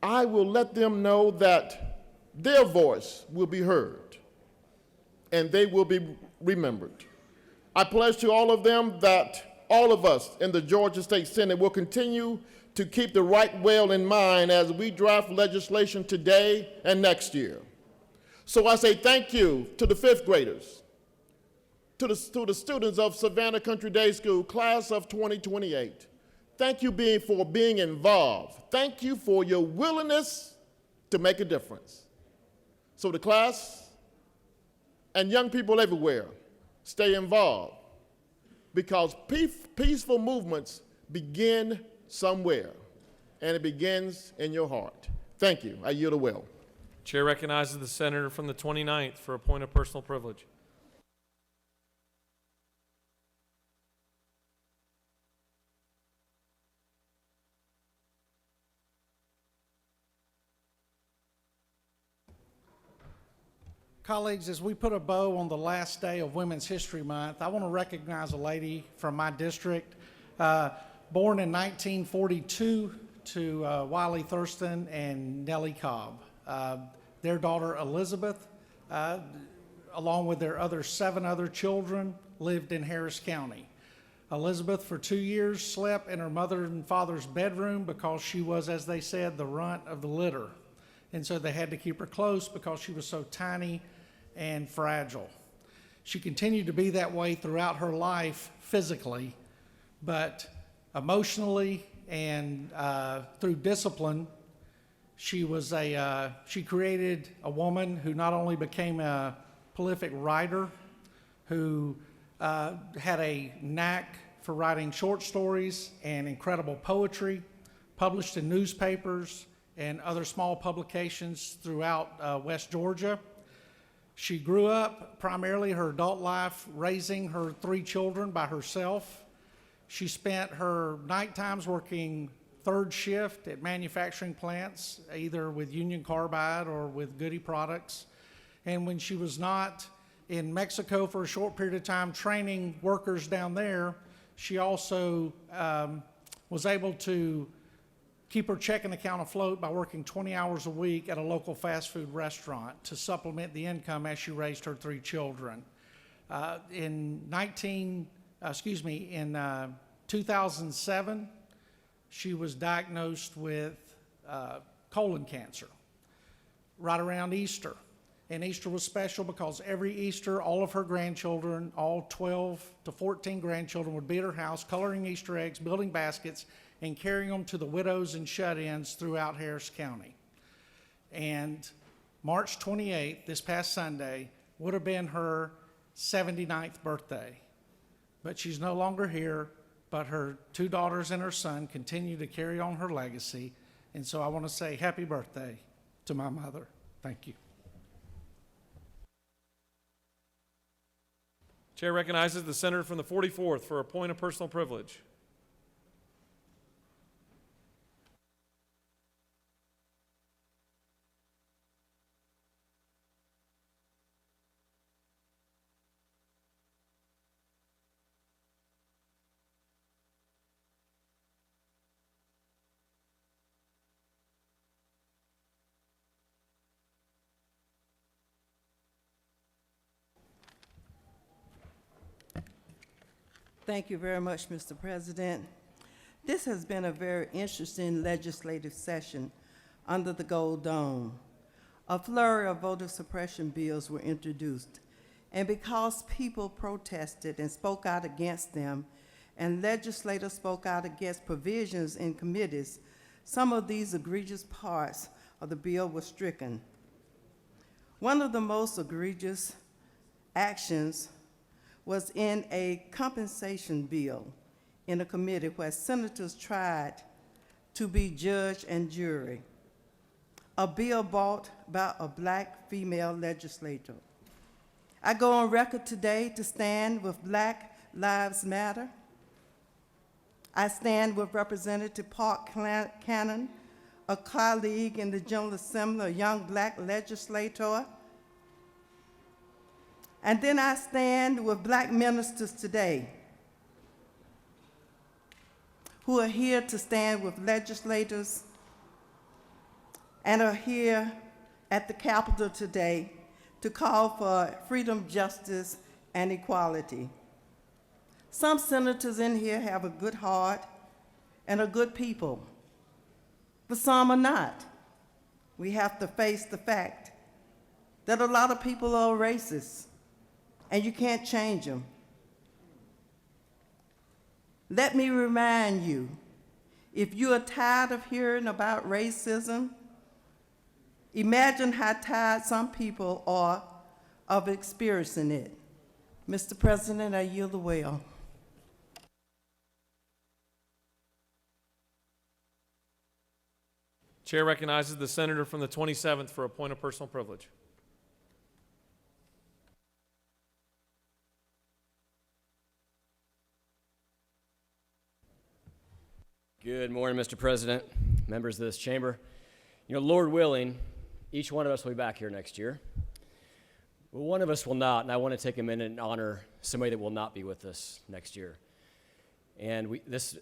I will let them know that their voice will be heard and they will be remembered. I pledge to all of them that all of us in the Georgia State Senate will continue to keep the right whale in mind as we draft legislation today and next year. So I say thank you to the 5th graders, to the students of Savannah Country Day School, class of 2028. Thank you for being involved. Thank you for your willingness to make a difference. So the class and young people everywhere, stay involved because peaceful movements begin somewhere, and it begins in your heart. Thank you. I yield the will. Chair recognizes the senator from the 29th for a point of personal privilege. Colleagues, as we put a bow on the last day of Women's History Month, I want to recognize a lady from my district, born in 1942 to Wiley Thurston and Nellie Cobb. Their daughter Elizabeth, along with their 7 other children, lived in Harris County. Elizabeth, for 2 years, slept in her mother and father's bedroom because she was, as they said, the runt of the litter. And so they had to keep her close because she was so tiny and fragile. She continued to be that way throughout her life physically, but emotionally and through discipline, she created a woman who not only became a prolific writer, who had a knack for writing short stories and incredible poetry, published in newspapers and other small publications throughout West Georgia. She grew up primarily her adult life raising her 3 children by herself. She spent her night times working 3rd shift at manufacturing plants, either with Union Carbide or with Goody Products. And when she was not in Mexico for a short period of time training workers down there, she also was able to keep her checking account afloat by working 20 hours a week at a local fast food restaurant to supplement the income as she raised her 3 children. In 2007, she was diagnosed with colon cancer right around Easter. And Easter was special because every Easter, all of her grandchildren, all 12 to 14 grandchildren, would be at her house coloring Easter eggs, building baskets, and carrying them to the widows and shut-ins throughout Harris County. And March 28th, this past Sunday, would have been her 79th birthday. But she's no longer here, but her 2 daughters and her son continue to carry on her legacy. And so I want to say happy birthday to my mother. Thank you. Chair recognizes the senator from the 44th for a point of personal privilege. Thank you very much, Mr. President. This has been a very interesting legislative session under the Gold Dome. A flurry of voter suppression bills were introduced, and because people protested and spoke out against them, and legislators spoke out against provisions in committees, some of these egregious parts of the bill were stricken. One of the most egregious actions was in a compensation bill in a committee where senators tried to be judge and jury, a bill brought by a Black female legislator. I go on record today to stand with Black Lives Matter. I stand with Representative Park Cannon, a colleague in the General Assembly, a young Black legislator. And then I stand with Black ministers today who are here to stand with legislators and are here at the Capitol today to call for freedom, justice, and equality. Some senators in here have a good heart and are good people, but some are not. We have to face the fact that a lot of people are racist, and you can't change them. Let me remind you, if you are tired of hearing about racism, imagine how tired some people are of experiencing it. Mr. President, I yield the well. Chair recognizes the senator from the 27th for a point of personal privilege. Good morning, Mr. President, members of this chamber. You know, Lord willing, each one of us will be back here next year. Well, one of us will not, and I want to take a minute and honor somebody that will not be with us next year. And this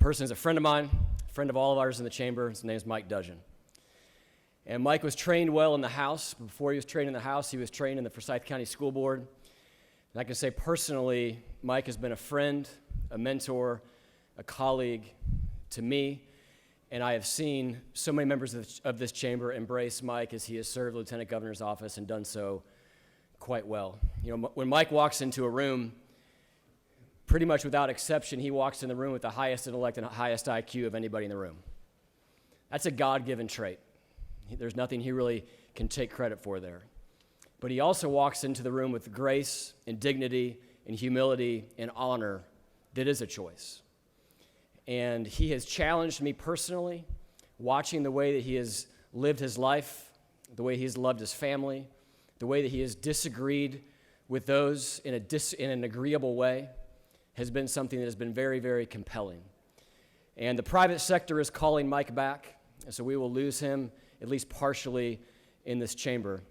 person is a friend of mine, a friend of all of ours in the chamber. His name is Mike Dudgeon. And Mike was trained well in the House. Before he was trained in the House, he was trained in the Forsyth County School Board. And I can say personally, Mike has been a friend, a mentor, a colleague to me. And I have seen so many members of this chamber embrace Mike as he has served Lieutenant Governor's office and done so quite well. You know, when Mike walks into a room, pretty much without exception, he walks in the room with the highest intellect and highest IQ of anybody in the room. That's a God-given trait. There's nothing he really can take credit for there. But he also walks into the room with grace and dignity and humility and honor that is a choice. And he has challenged me personally, watching the way that he has lived his life, the way he has loved his family, the way that he has disagreed with those in an agreeable way has been something that has been very, very compelling. And the private sector is calling Mike back, and so we will lose him at least partially in this chamber.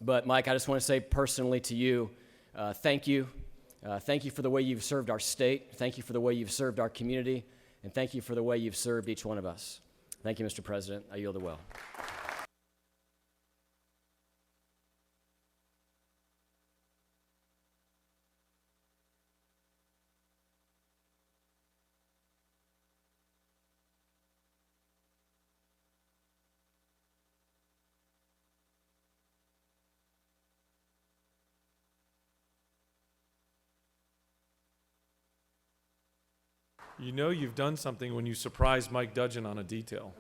But Mike, I just want to say personally to you, thank you. Thank you for the way you've served our state. Thank you for the way you've served our community. And thank you for the way you've served each one of us. Thank you, Mr. President. I yield the will. You know you've done something when you surprise Mike Dudgeon on a detail.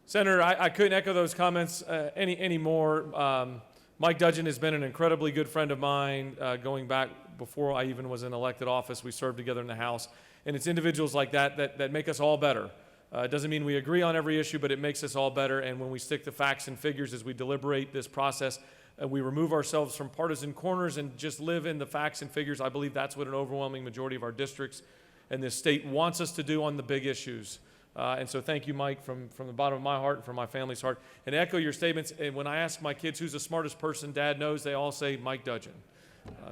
Senator, I couldn't echo those comments any more. Mike Dudgeon has been an incredibly good friend of mine going back before I even was in elected office. We served together in the House. And it's individuals like that make us all better. It doesn't mean we agree on every issue, but it makes us all better. And when we stick to facts and figures as we deliberate this process, we remove ourselves from partisan corners and just live in the facts and figures. I believe that's what an overwhelming majority of our districts and this state wants us to do on the big issues. And so thank you, Mike, from the bottom of my heart and from my family's heart. And echo your statements. And when I ask my kids who's the smartest person Dad knows, they all say Mike Dudgeon.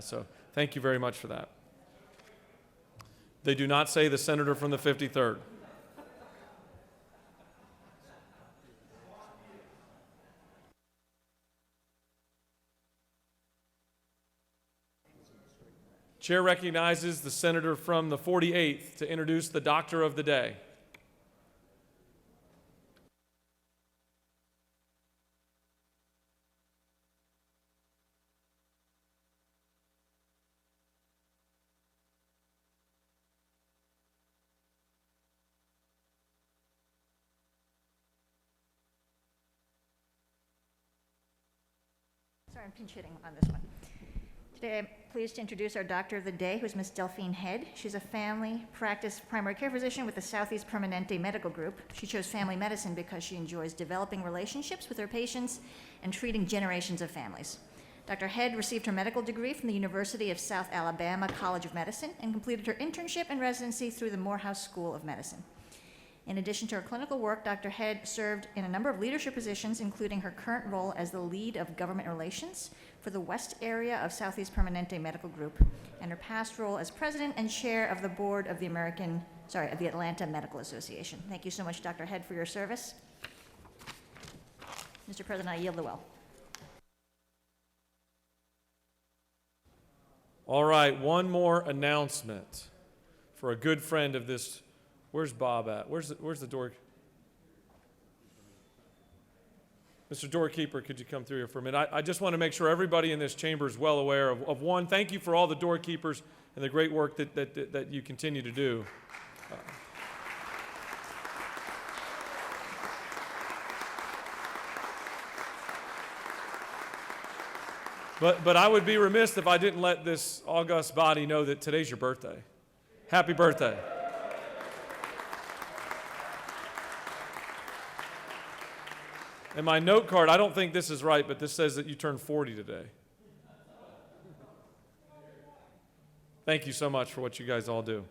So thank you very much for that. They do not say the senator from the 53rd. Chair recognizes the senator from the 48th to introduce the doctor of the day. Sorry, I'm pinch hitting on this one. Today, I'm pleased to introduce our doctor of the day, who's Ms. Delphine Head. She's a family practice primary care physician with the Southeast Permanente Medical Group. She chose family medicine because she enjoys developing relationships with her patients and treating generations of families. Dr. Head received her medical degree from the University of South Alabama College of Medicine and completed her internship and residency through the Morehouse School of Medicine. In addition to her clinical work, Dr. Head served in a number of leadership positions, including her current role as the lead of government relations for the West area of Southeast Permanente Medical Group, and her past role as president and chair of the board of the Atlanta Medical Association. Thank you so much, Dr. Head, for your service. Mr. President, I yield the will. All right, one more announcement for a good friend of this. Where's Bob at? Where's the door? Mr. Doorkeeper, could you come through here for a minute? I just want to make sure everybody in this chamber is well aware of one, thank you for all the doorkeepers and the great work that you continue to do. But I would be remiss if I didn't let this august body know that today's your birthday. Happy birthday. And my note card, I don't think this is right, but this says that you turned 40 today. Thank you so much for what you guys all do.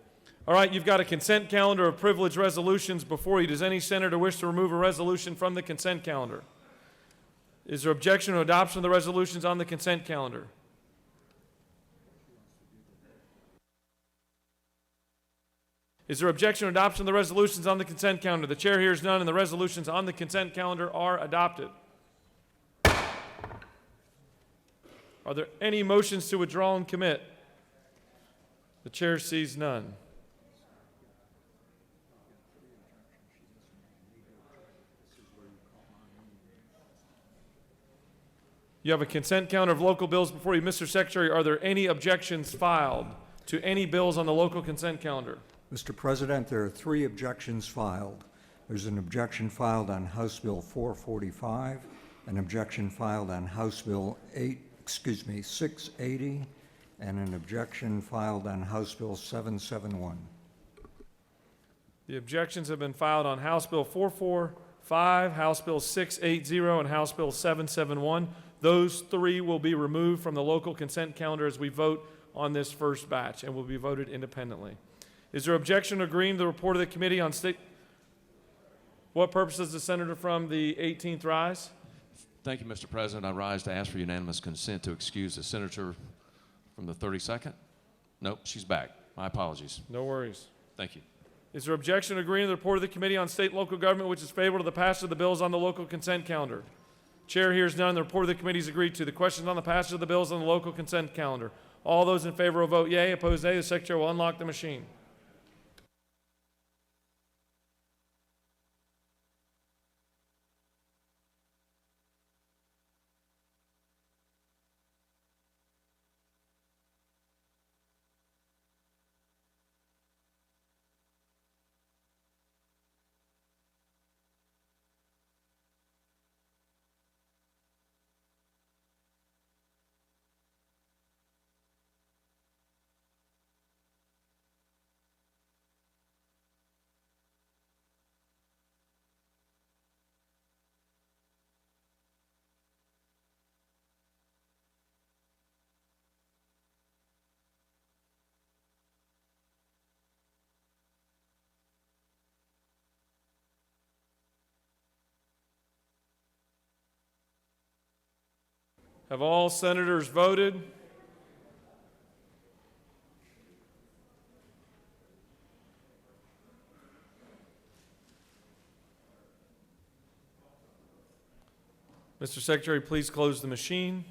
All right, you've got a consent calendar of privileged resolutions before you. Does any senator wish to remove a resolution from the consent calendar? Is there objection to adoption of the resolutions on the consent calendar? Is there objection to adoption of the resolutions on the consent calendar? The chair hears none, and the resolutions on the consent calendar are adopted. Are there any motions to withdraw and commit? The chair sees none. You have a consent calendar of local bills before you. Mr. Secretary, are there any objections filed to any bills on the local consent calendar? Mr. President, there are 3 objections filed. There's an objection filed on House Bill 445, an objection filed on House Bill 680, and an objection filed on House Bill 771. The objections have been filed on House Bill 445, House Bill 680, and House Bill 771. Those 3 will be removed from the local consent calendar as we vote on this first batch and will be voted independently. Is there objection to agreeing to the report of the Committee on State? What purpose does the senator from the 18th rise? Thank you, Mr. President. I rise to ask for unanimous consent to excuse the senator from the 32nd. Nope, she's back. My apologies. No worries. Thank you. Is there objection to agreeing to the report of the Committee on State and Local Government, which is favorable to the passage of the bills on the local consent calendar? Chair hears none. The report of the committee is agreed to. The questions on the passage of the bills on the local consent calendar. All those in favor will vote yea. Opposed, nay. The Secretary will unlock the machine. Have all senators voted? Mr. Secretary, please close the machine.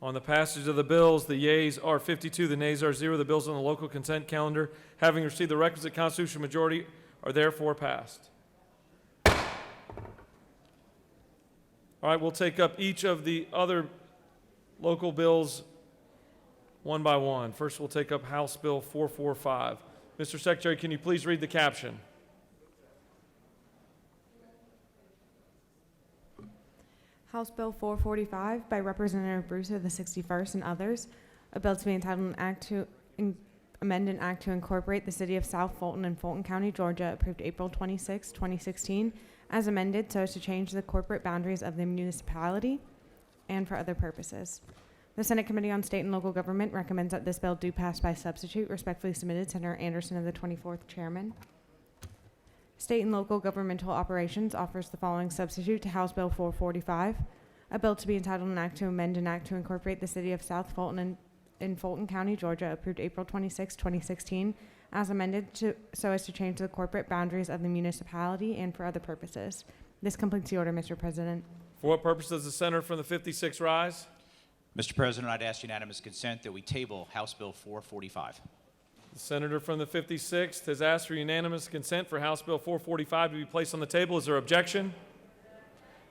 On the passage of the bills, the yeas are 52, the nays are 0. The bills on the local consent calendar, having received the requisite constitutional majority, are therefore passed. All right, we'll take up each of the other local bills one by one. First, we'll take up House Bill 445. Mr. Secretary, can you please read the caption? House Bill 445 by Representative Bruce of the 61st and others, a bill to be entitled an act to amend an act to incorporate the city of South Fulton in Fulton County, Georgia, approved April 26, 2016, as amended so as to change the corporate boundaries of the municipality and for other purposes. The Senate Committee on State and Local Government recommends that this bill do pass by substitute. Respectfully submitted, Senator Anderson of the 24th Chairman. State and Local Governmental Operations offers the following substitute to House Bill 445, a bill to be entitled an act to amend an act to incorporate the city of South Fulton in Fulton County, Georgia, approved April 26, 2016, as amended so as to change the corporate boundaries of the municipality and for other purposes. This completes the order, Mr. President. For what purpose does the senator from the 56th rise? Mr. President, I'd ask unanimous consent that we table House Bill 445. The senator from the 56th has asked for unanimous consent for House Bill 445 to be placed on the table. Is there objection?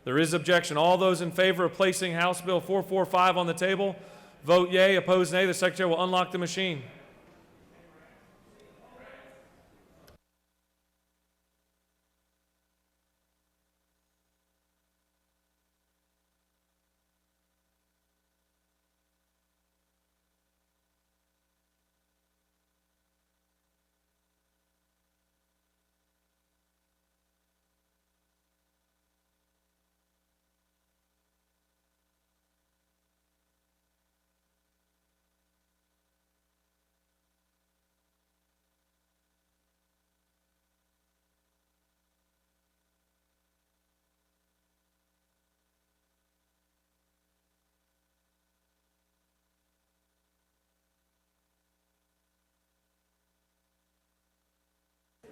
There is objection. All those in favor of placing House Bill 445 on the table, vote yea. Opposed, nay. The Secretary will unlock the machine.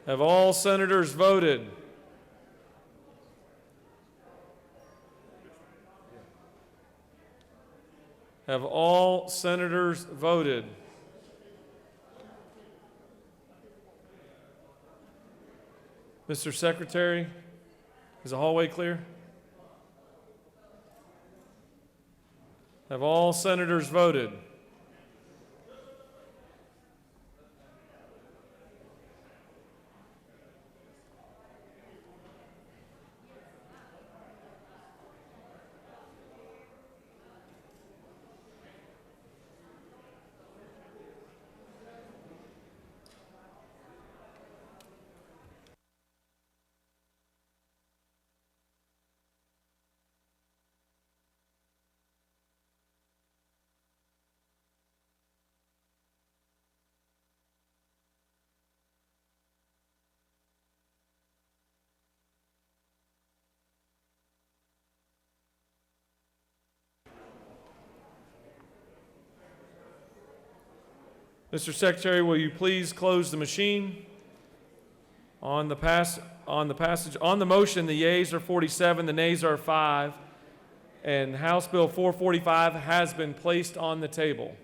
Have all senators voted? Have all senators voted? Mr. Secretary, is the hallway clear? Have all senators voted? Mr. Secretary, will you please close the machine? On the motion, the yeas are 47, the nays are 5, and House Bill 445 has been placed on the table.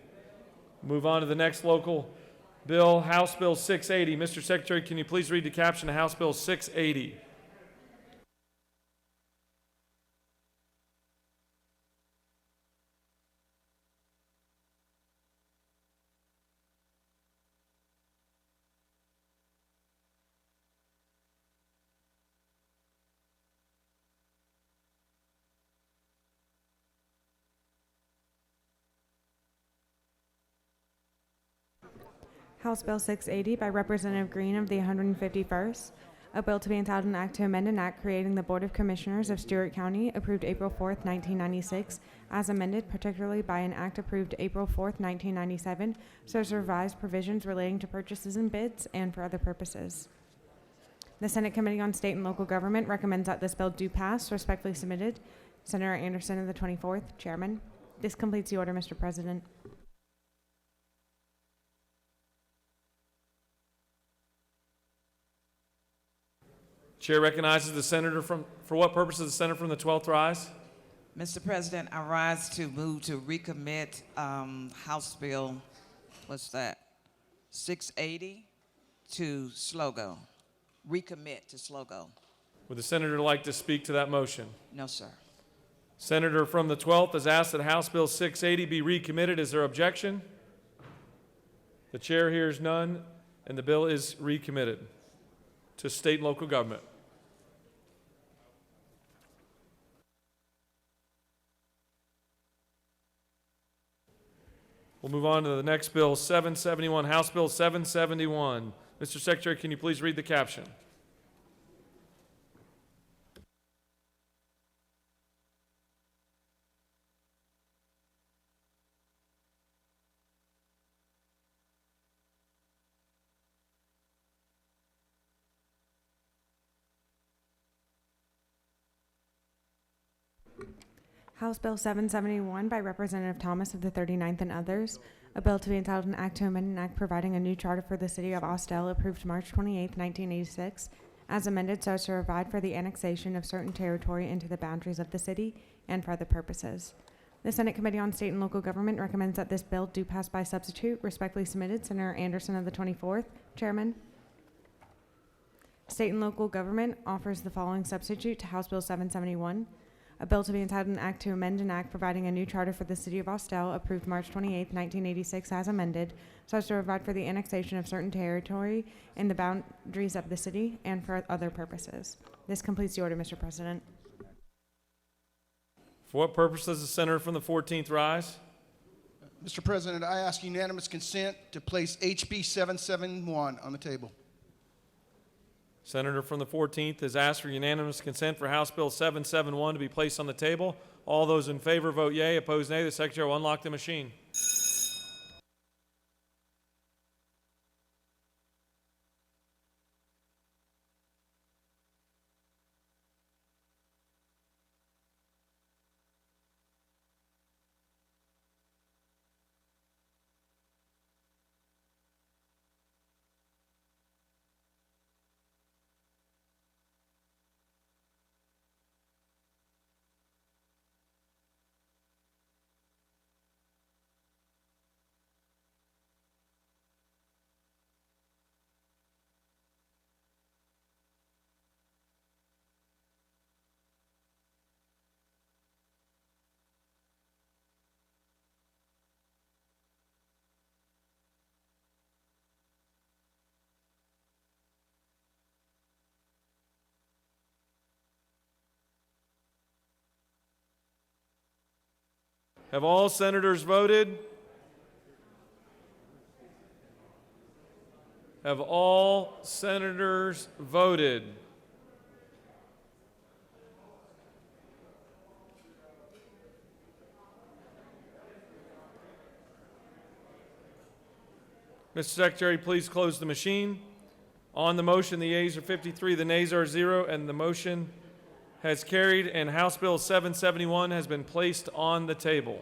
Move on to the next local bill, House Bill 680. Mr. Secretary, can you please read the caption of House Bill 680? House Bill 680 by Representative Green of the 151st, a bill to be entitled an act to amend an act creating the Board of Commissioners of Stewart County, approved April 4th, 1996, as amended, particularly by an act approved April 4th, 1997, so as to revise provisions relating to purchases and bids and for other purposes. The Senate Committee on State and Local Government recommends that this bill do pass. Respectfully submitted, Senator Anderson of the 24th, Chairman. This completes the order, Mr. President. Chair recognizes the senator for what purpose does the senator from the 12th rise? Mr. President, I rise to move to recommit House Bill, what's that, 680 to SLOGO. Recommit to SLOGO. Would the senator like to speak to that motion? No, sir. Senator from the 12th has asked that House Bill 680 be recommitted. Is there objection? The chair hears none, and the bill is recommitted to state and local government. We'll move on to the next bill, 771, House Bill 771. Mr. Secretary, can you please read the caption? House Bill 771 by Representative Thomas of the 39th and others, a bill to be entitled an act to amend an act providing a new charter for the city of Austell, approved March 28, 1986, as amended so as to provide for the annexation of certain territory into the boundaries of the city and for other purposes. The Senate Committee on State and Local Government recommends that this bill do pass by substitute. Respectfully submitted, Senator Anderson of the 24th, Chairman. State and Local Government offers the following substitute to House Bill 771. A bill to be entitled an act to amend an act providing a new charter for the city of Austell, approved March 28, 1986, as amended, so as to provide for the annexation of certain territory in the boundaries of the city and for other purposes. This completes the order, Mr. President. For what purpose does the senator from the 14th rise? Mr. President, I ask unanimous consent to place HB 771 on the table. Senator from the 14th has asked for unanimous consent for House Bill 771 to be placed on the table. All those in favor vote yea, opposed nay. The Secretary will unlock the machine. Have all senators voted? Have all senators voted? Mr. Secretary, please close the machine. On the motion, the yeas are 53, the nays are 0, and the motion has carried, and House Bill 771 has been placed on the table.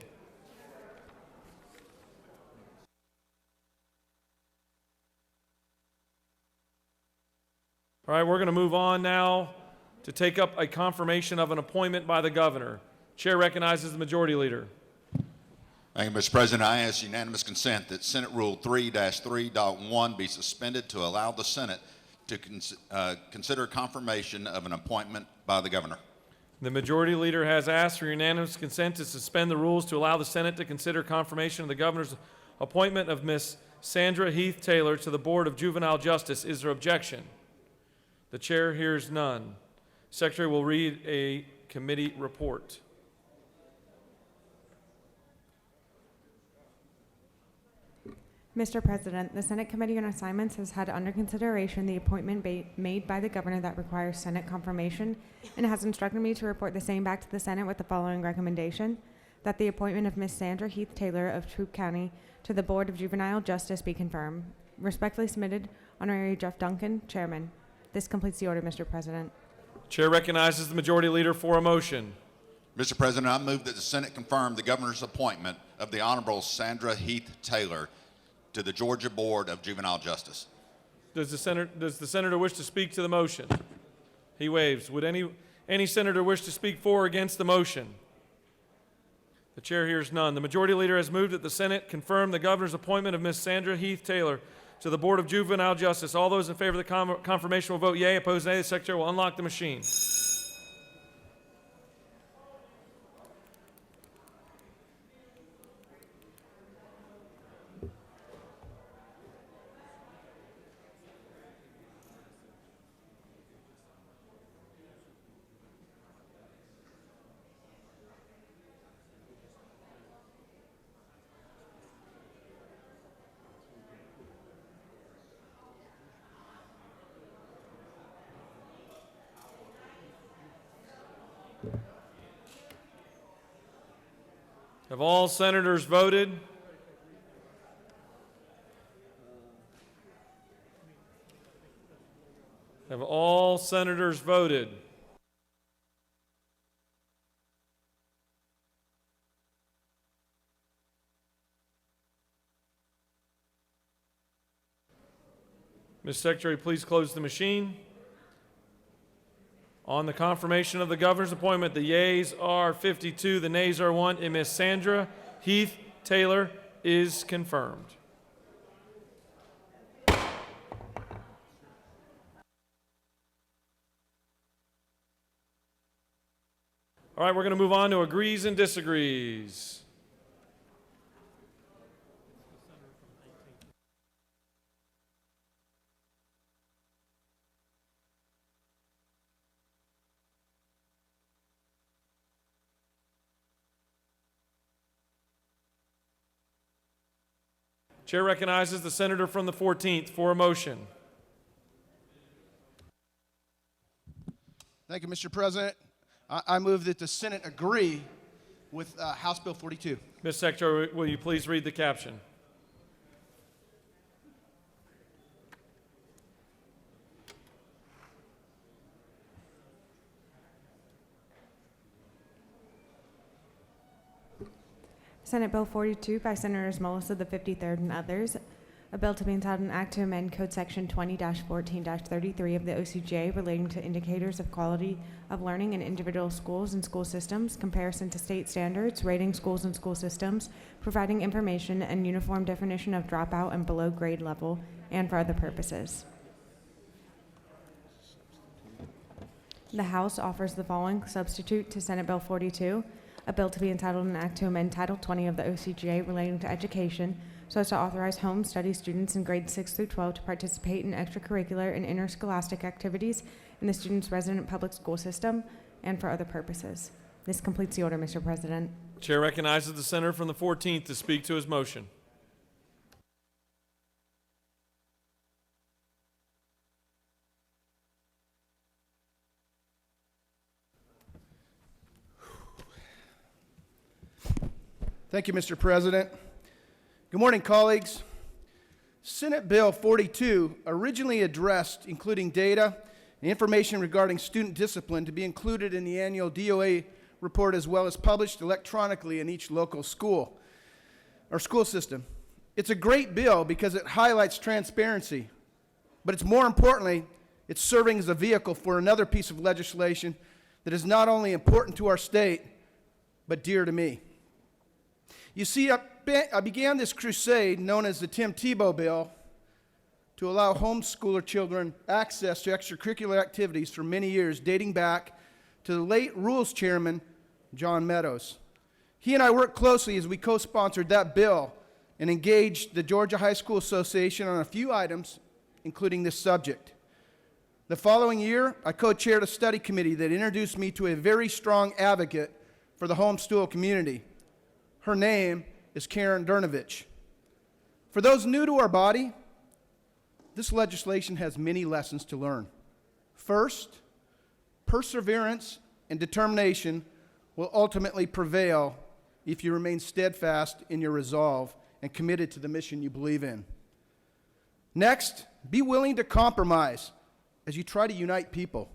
All right, we're going to move on now to take up a confirmation of an appointment by the governor. Chair recognizes the majority leader. Thank you, Mr. President. I ask unanimous consent that Senate Rule 3-3.1 be suspended to allow the Senate to consider confirmation of an appointment by the governor. The majority leader has asked for unanimous consent to suspend the rules to allow the Senate to consider confirmation of the governor's appointment of Ms. Sandra Heath Taylor to the Board of Juvenile Justice. Is there objection? The chair hears none. Secretary will read a committee report. Mr. President, the Senate Committee on Assignments has had under consideration the appointment made by the governor that requires Senate confirmation and has instructed me to report the same back to the Senate with the following recommendation: that the appointment of Ms. Sandra Heath Taylor of Troup County to the Board of Juvenile Justice be confirmed. Respectfully submitted, Honorary Jeff Duncan, Chairman. This completes the order, Mr. President. Chair recognizes the majority leader for a motion. Mr. President, I move that the Senate confirm the governor's appointment of the Honorable Sandra Heath Taylor to the Georgia Board of Juvenile Justice. Does the senator wish to speak to the motion? He waves. Would any senator wish to speak for or against the motion? The chair hears none. The majority leader has moved that the Senate confirm the governor's appointment of Ms. Sandra Heath Taylor to the Board of Juvenile Justice. All those in favor of the confirmation will vote yea. Opposed, nay. The secretary will unlock the machine. Have all senators voted? Have all senators voted? Ms. Secretary, please close the machine. On the confirmation of the governor's appointment, the yeas are 52, the nays are 1, and Ms. Sandra Heath Taylor is confirmed. All right, we're going to move on to agrees and disagrees. Chair recognizes the senator from the 14th for a motion. Thank you, Mr. President. I move that the Senate agree with House Bill 42. Ms. Secretary, will you please read the caption? Senate Bill 42 by Senators Mullis of the 53rd and others, a bill to be entitled an act to amend Code Section 20-14-33 of the OCGA relating to indicators of quality of learning in individual schools and school systems, comparison to state standards, rating schools and school systems, providing information and uniform definition of dropout and below grade level, and for other purposes. The House offers the following substitute to Senate Bill 42, a bill to be entitled an act to amend Title 20 of the OCGA relating to education so as to authorize home study students in grades 6 through 12 to participate in extracurricular and interscholastic activities in the student's resident public school system and for other purposes. This completes the order, Mr. President. Chair recognizes the senator from the 14th to speak to his motion. Thank you, Mr. President. Good morning, colleagues. Senate Bill 42 originally addressed including data and information regarding student discipline to be included in the annual DOA report as well as published electronically in each local school or school system. It's a great bill because it highlights transparency, but it's more importantly, it's serving as a vehicle for another piece of legislation that is not only important to our state, but dear to me. You see, I began this crusade known as the Tim Tebow Bill to allow homeschooler children access to extracurricular activities for many years, dating back to the late Rules Chairman, John Meadows. He and I worked closely as we co-sponsored that bill and engaged the Georgia High School Association on a few items, including this subject. The following year, I co-chaired a study committee that introduced me to a very strong advocate for the homeschool community. Her name is Karen Durnovich. For those new to our body, this legislation has many lessons to learn. First, perseverance and determination will ultimately prevail if you remain steadfast in your resolve and committed to the mission you believe in. Next, be willing to compromise as you try to unite people.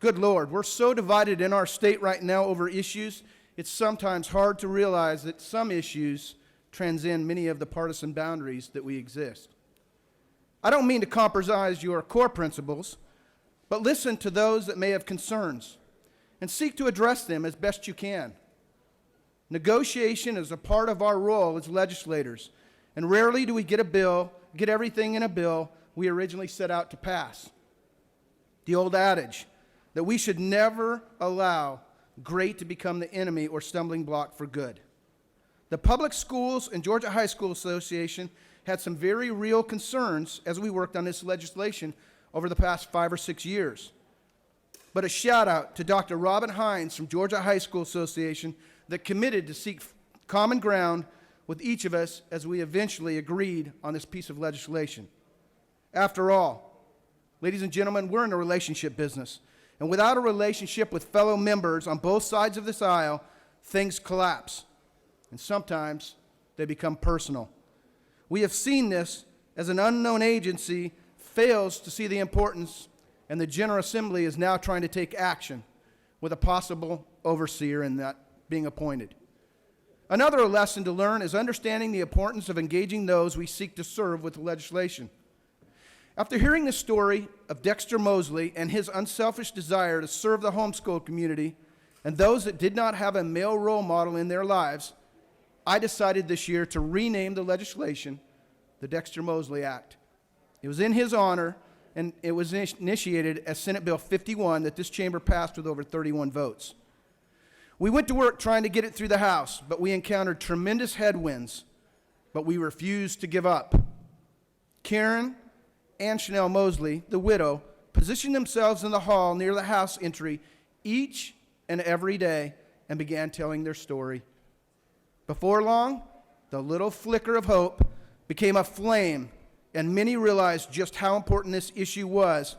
Good Lord, we're so divided in our state right now over issues, it's sometimes hard to realize that some issues transcend many of the partisan boundaries that we exist. I don't mean to compromise your core principles, but listen to those that may have concerns and seek to address them as best you can. Negotiation is a part of our role as legislators, and rarely do we get everything in a bill we originally set out to pass. The old adage that we should never allow great to become the enemy or stumbling block for good. The public schools and Georgia High School Association had some very real concerns as we worked on this legislation over the past 5 or 6 years. But a shout out to Dr. Robin Hines from Georgia High School Association that committed to seek common ground with each of us as we eventually agreed on this piece of legislation. After all, ladies and gentlemen, we're in a relationship business. And without a relationship with fellow members on both sides of this aisle, things collapse. And sometimes they become personal. We have seen this as an unknown agency fails to see the importance, and the General Assembly is now trying to take action with a possible overseer in that being appointed. Another lesson to learn is understanding the importance of engaging those we seek to serve with the legislation. After hearing the story of Dexter Mosley and his unselfish desire to serve the homeschool community and those that did not have a male role model in their lives, I decided this year to rename the legislation the Dexter Mosley Act. It was in his honor, and it was initiated as Senate Bill 51 that this chamber passed with over 31 votes. We went to work trying to get it through the House, but we encountered tremendous headwinds, but we refused to give up. Karen and Chanel Mosley, the widow, positioned themselves in the hall near the house entry each and every day and began telling their story. Before long, the little flicker of hope became a flame, and many realized just how important this issue was.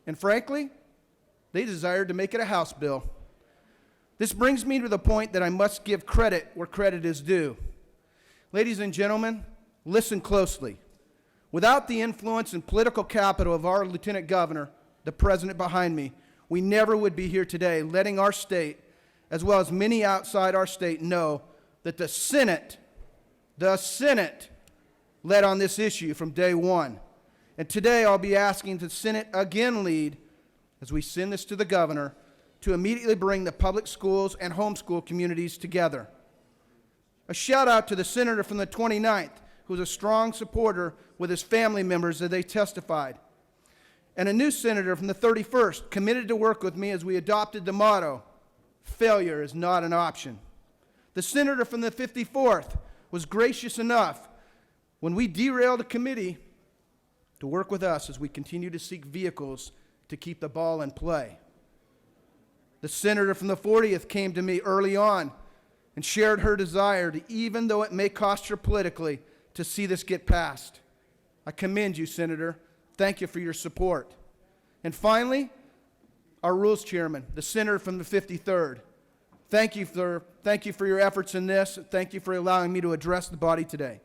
And frankly, they desired to make it a House bill. This brings me to the point that I must give credit where credit is due. Ladies and gentlemen, listen closely. Without the influence and political capital of our Lieutenant Governor, the president behind me, we never would be here today, letting our state, as well as many outside our state, know that the Senate led on this issue from day one. And today I'll be asking the Senate again lead, as we send this to the governor, to immediately bring the public schools and homeschool communities together. A shout out to the senator from the 29th, who was a strong supporter with his family members as they testified. And a new senator from the 31st committed to work with me as we adopted the motto, failure is not an option. The senator from the 54th was gracious enough when we derailed a committee to work with us as we continue to seek vehicles to keep the ball in play. The senator from the 40th came to me early on and shared her desire to, even though it may cost her politically, to see this get passed. I commend you, Senator. Thank you for your support. And finally, our Rules Chairman, the Senator from the 53rd. Thank you for your efforts in this. Thank you for allowing me to address the body today.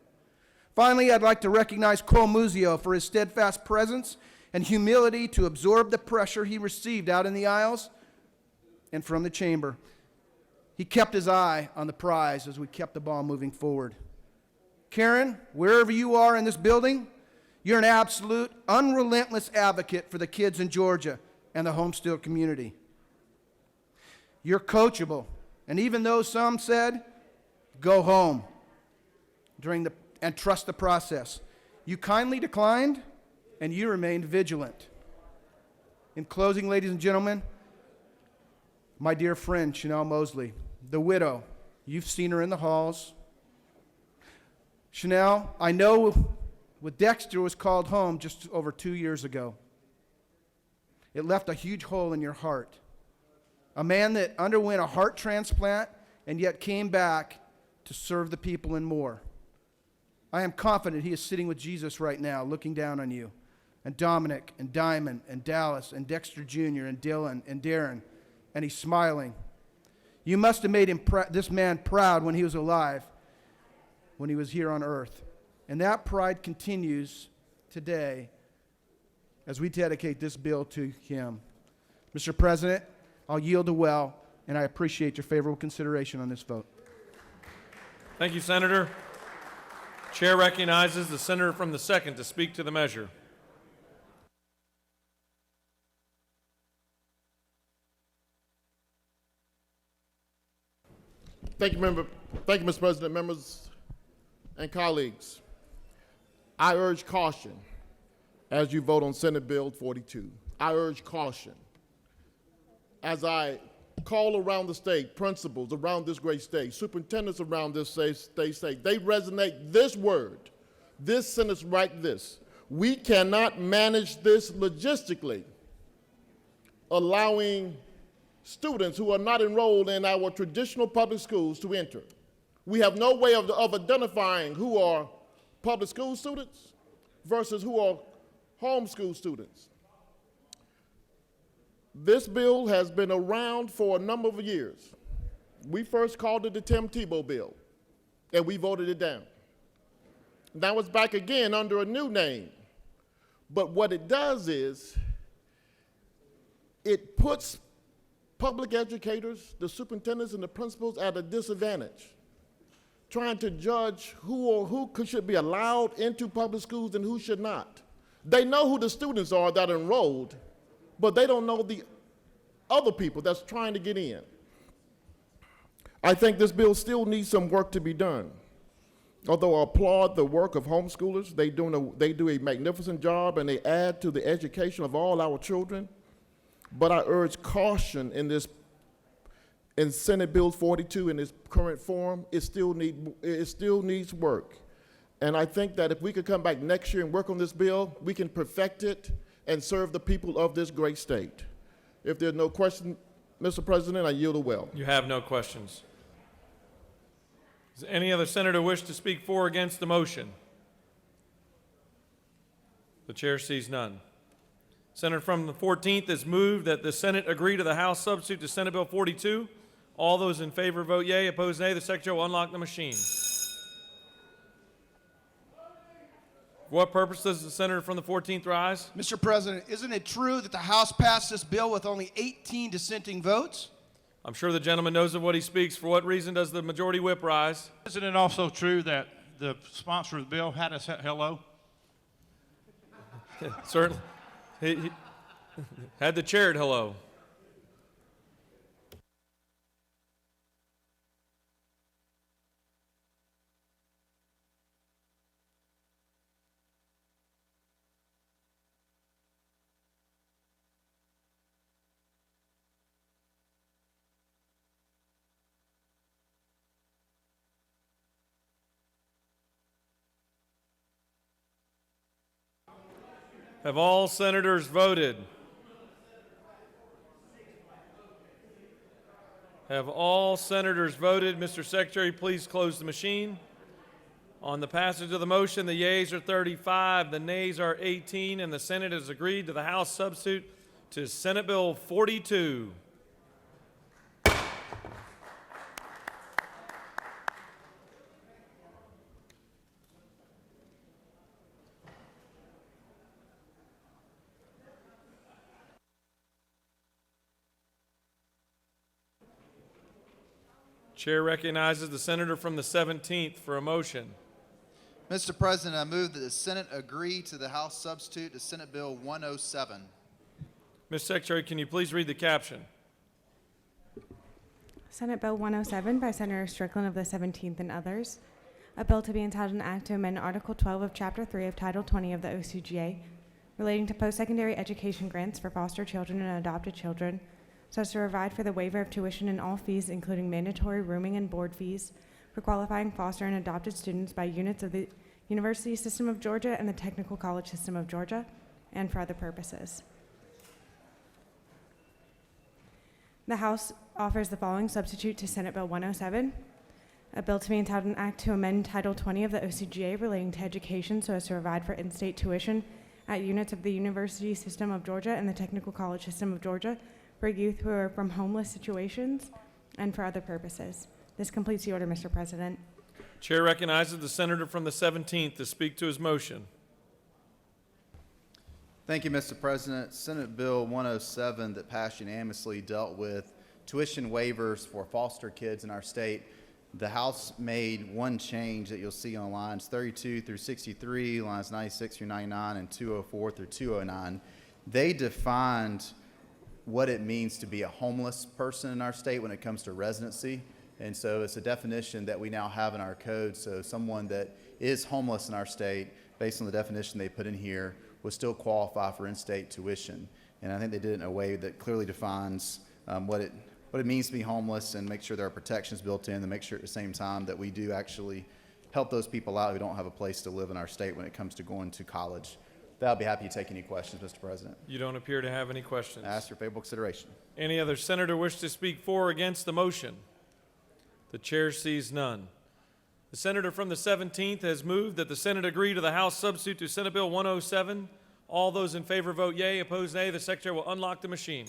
Finally, I'd like to recognize Cole Muzio for his steadfast presence and humility to absorb the pressure he received out in the aisles and from the chamber. He kept his eye on the prize as we kept the ball moving forward. Karen, wherever you are in this building, you're an absolute, unrelentless advocate for the kids in Georgia and the homestead community. You're coachable, and even though some said, go home and trust the process, you kindly declined, and you remained vigilant. In closing, ladies and gentlemen, my dear friend, Chanel Mosley, the widow, you've seen her in the halls. Chanel, I know with Dexter was called home just over 2 years ago. It left a huge hole in your heart. A man that underwent a heart transplant and yet came back to serve the people and more. I am confident he is sitting with Jesus right now, looking down on you, and Dominic, and Diamond, and Dallas, and Dexter Jr., and Dylan, and Darren, and he's smiling. You must have made this man proud when he was alive, when he was here on earth. And that pride continues today as we dedicate this bill to him. Mr. President, I'll yield the well, and I appreciate your favorable consideration on this vote. Thank you, Senator. Chair recognizes the senator from the 2nd to speak to the measure. Thank you, Mr. President, members and colleagues. I urge caution as you vote on Senate Bill 42. I urge caution. As I call around the state, principals around this great state, superintendents around this state, they resonate this word, this sentence right this. We cannot manage this logistically, allowing students who are not enrolled in our traditional public schools to enter. We have no way of identifying who are public school students versus who are homeschool students. This bill has been around for a number of years. We first called it the Tim Tebow bill, and we voted it down. Now it's back again under a new name. But what it does is it puts public educators, the superintendents and the principals at a disadvantage, trying to judge who should be allowed into public schools and who should not. They know who the students are that are enrolled, but they don't know the other people that's trying to get in. I think this bill still needs some work to be done. Although I applaud the work of homeschoolers, they do a magnificent job and they add to the education of all our children. But I urge caution in Senate Bill 42 in its current form. It still needs work. And I think that if we could come back next year and work on this bill, we can perfect it and serve the people of this great state. If there's no question, Mr. President, I yield the well. You have no questions. Does any other senator wish to speak for or against the motion? The chair sees none. Senator from the 14th has moved that the Senate agree to the House substitute to Senate Bill 42. All those in favor vote yea, opposed nay. The Secretary will unlock the machine. For what purpose does the senator from the 14th rise? Mr. President, isn't it true that the House passed this bill with only 18 dissenting votes? I'm sure the gentleman knows of what he speaks. For what reason does the majority whip rise? Isn't it also true that the sponsor of the bill had us at hello? Certainly. He had the chair at hello. Have all senators voted? Have all senators voted? Mr. Secretary, please close the machine. On the passage of the motion, the yeas are 35, the nays are 18, and the Senate has agreed to the House substitute to Senate Bill 42. Chair recognizes the senator from the 17th for a motion. Mr. President, I move that the Senate agree to the House substitute to Senate Bill 107. Ms. Secretary, can you please read the caption? Senate Bill 107 by Senator Strickland of the 17th and others. A bill to be entitled an act to amend Article 12 of Chapter 3 of Title 20 of the OCGA relating to post-secondary education grants for foster children and adopted children, so as to provide for the waiver of tuition and all fees, including mandatory rooming and board fees, for qualifying foster and adopted students by units of the University System of Georgia and the Technical College System of Georgia, and for other purposes. The House offers the following substitute to Senate Bill 107, a bill to be entitled an act to amend Title 20 of the OCGA relating to education so as to provide for in-state tuition at units of the University System of Georgia and the Technical College System of Georgia for youth who are from homeless situations, and for other purposes. This completes the order, Mr. President. Chair recognizes the senator from the 17th to speak to his motion. Thank you, Mr. President. Senate Bill 107 that passed unanimously dealt with tuition waivers for foster kids in our state. The House made one change that you'll see on lines 32 through 63, lines 96 through 99, and 204 through 209. They defined what it means to be a homeless person in our state when it comes to residency. And so it's a definition that we now have in our code. So someone that is homeless in our state, based on the definition they put in here, would still qualify for in-state tuition. And I think they did it in a way that clearly defines what it means to be homeless, and make sure there are protections built in, and make sure at the same time that we do actually help those people out who don't have a place to live in our state when it comes to going to college. I'll be happy to take any questions, Mr. President. You don't appear to have any questions. I ask for favorable consideration. Any other senator wish to speak for or against the motion? The chair sees none. The senator from the 17th has moved that the Senate agree to the House substitute to Senate Bill 107. All those in favor vote yea, opposed nay. The secretary will unlock the machine.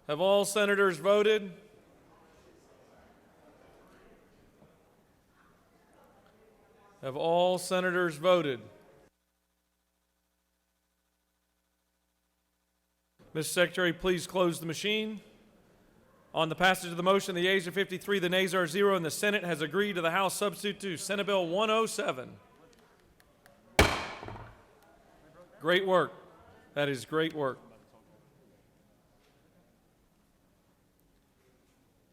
Have all senators voted? Have all senators voted? Ms. Secretary, please close the machine. On the passage of the motion, the yeas are 53, the nays are 0, and the Senate has agreed to the House substitute to Senate Bill 107. Great work. That is great work.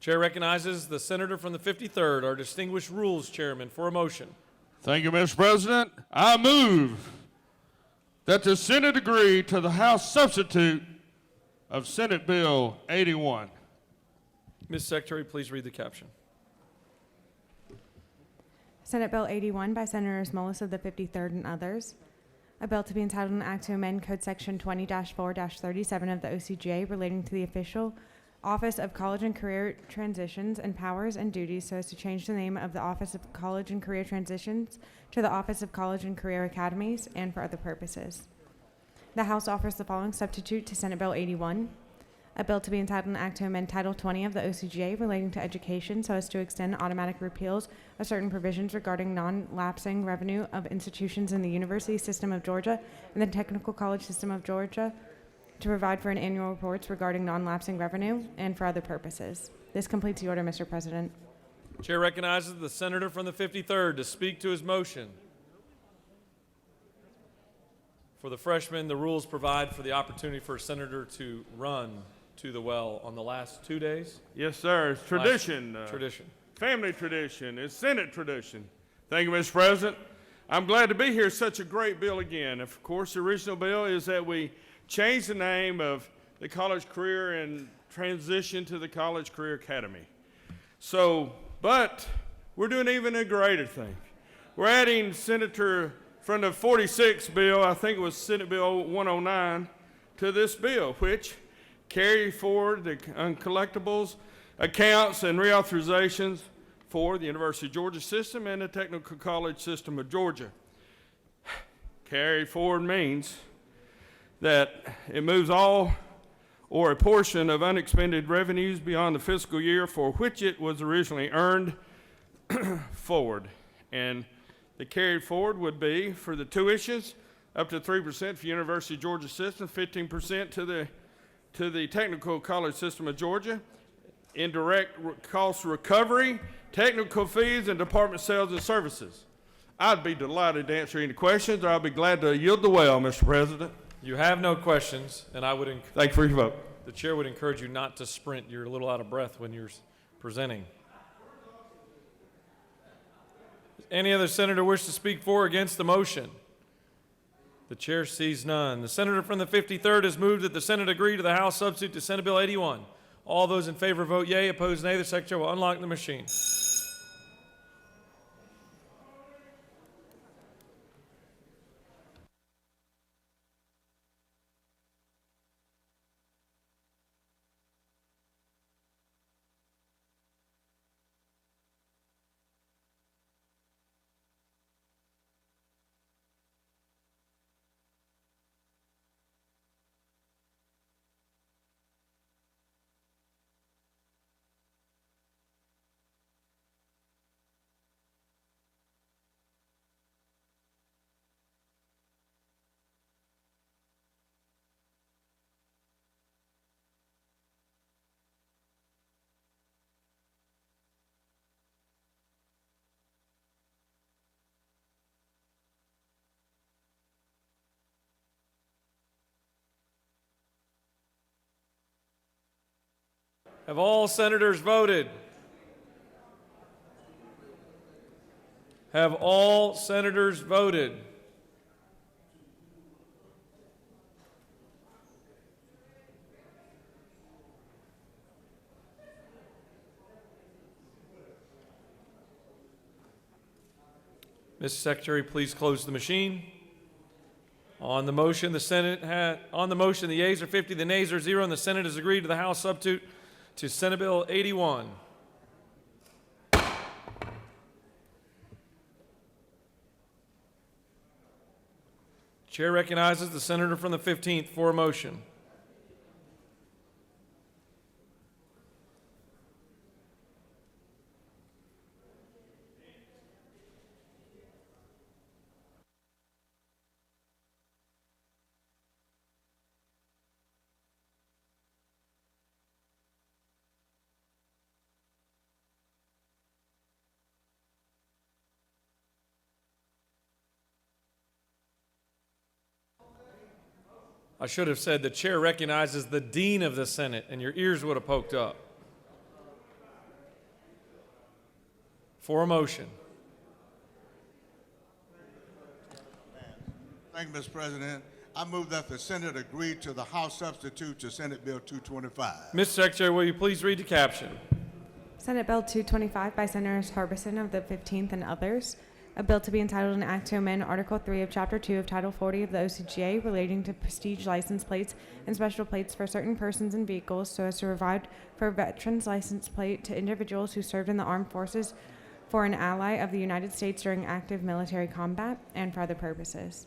Chair recognizes the senator from the 53rd, our distinguished rules chairman, for a motion. Thank you, Mr. President. I move that the Senate agree to the House substitute of Senate Bill 81. Ms. Secretary, please read the caption. Senate Bill 81 by Senators Mullis of the 53rd and others. A bill to be entitled an act to amend Code Section 20-4-37 of the OCGA relating to the official Office of College and Career Transitions and powers and duties so as to change the name of the Office of College and Career Transitions to the Office of College and Career Academies, and for other purposes. The House offers the following substitute to Senate Bill 81, A bill to be entitled an act to amend Title 20 of the OCGA relating to education so as to extend automatic repeals of certain provisions regarding non-lapsing revenue of institutions in the University System of Georgia and the Technical College System of Georgia, to provide for an annual reports regarding non-lapsing revenue and for other purposes. This completes the order, Mr. President. Chair recognizes the senator from the 53rd to speak to his motion. For the freshmen, the rules provide for the opportunity for a senator to run to the well on the last 2 days. Yes, sir. It's tradition. Tradition. Family tradition. It's Senate tradition. Thank you, Mr. President. I'm glad to be here. Such a great bill again. Of course, the original bill is that we change the name of the College Career and transition to the College Career Academy. But we're doing even a greater thing. We're adding Senator from the 46 bill, I think it was Senate Bill 109, to this bill, which carry forward the uncollectibles accounts and reauthorizations for the University of Georgia system and the Technical College System of Georgia. Carry forward means that it moves all or a portion of unexpended revenues beyond the fiscal year for which it was originally earned forward. And the carried forward would be for the tuitions up to 3% for University of Georgia system, 15% to the Technical College System of Georgia, indirect cost recovery, technical fees, and department sales and services. I'd be delighted to answer any questions, or I'll be glad to yield the well, Mr. President. You have no questions, and I would thank you for your vote. The chair would encourage you not to sprint. You're a little out of breath when you're presenting. Does any other senator wish to speak for or against the motion? The chair sees none. The senator from the 53rd has moved that the Senate agree to the House substitute to Senate Bill 81. All those in favor vote yea, opposed nay. The secretary will unlock the machine. Have all senators voted? Have all senators voted? Mr. Secretary, please close the machine. On the motion, the yeas are 50, the nays are 0, and the Senate has agreed to the House substitute to Senate Bill 81. Chair recognizes the senator from the 15th for a motion. I should have said the chair recognizes the dean of the Senate, and your ears would have poked up. For a motion. Thank you, Mr. President. I move that the Senate agree to the House substitute to Senate Bill 225. Mr. Secretary, will you please read the caption? Senate Bill 225 by Senators Harbison of the 15th and others. A bill to be entitled an act to amend Article 3 of Chapter 2 of Title 40 of the OCGA relating to prestige license plates and special plates for certain persons and vehicles so as to provide for a veteran's license plate to individuals who served in the armed forces for an ally of the United States during active military combat and for other purposes.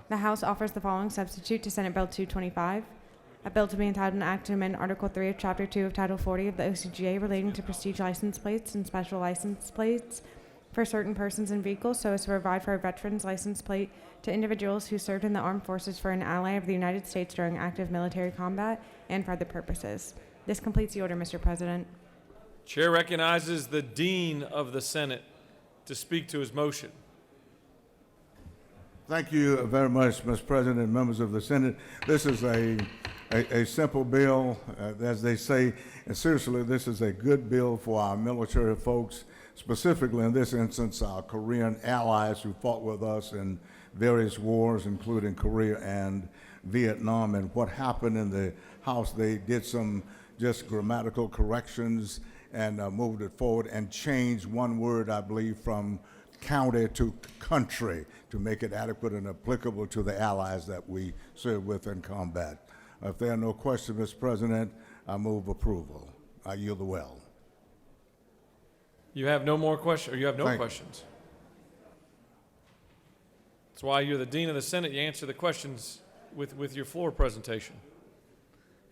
The House offers the following substitute to Senate Bill 225. A bill to be entitled an act to amend Article 3 of Chapter 2 of Title 40 of the OCGA relating to prestige license plates and special license plates for certain persons and vehicles so as to provide for a veteran's license plate to individuals who served in the armed forces for an ally of the United States during active military combat and for other purposes. This completes the order, Mr. President. Chair recognizes the Dean of the Senate to speak to his motion. Thank you very much, Mr. President and members of the Senate. This is a simple bill, as they say, and seriously, this is a good bill for our military folks, specifically in this instance, our Korean allies who fought with us in various wars, including Korea and Vietnam. And what happened in the House, they did some just grammatical corrections and moved it forward and changed one word, I believe, from county to country to make it adequate and applicable to the allies that we serve with in combat. If there are no questions, Mr. President, I move approval. I yield the well. You have no more questions, or you have no Thank you. questions? That's why you're the Dean of the Senate. You answer the questions with your floor presentation.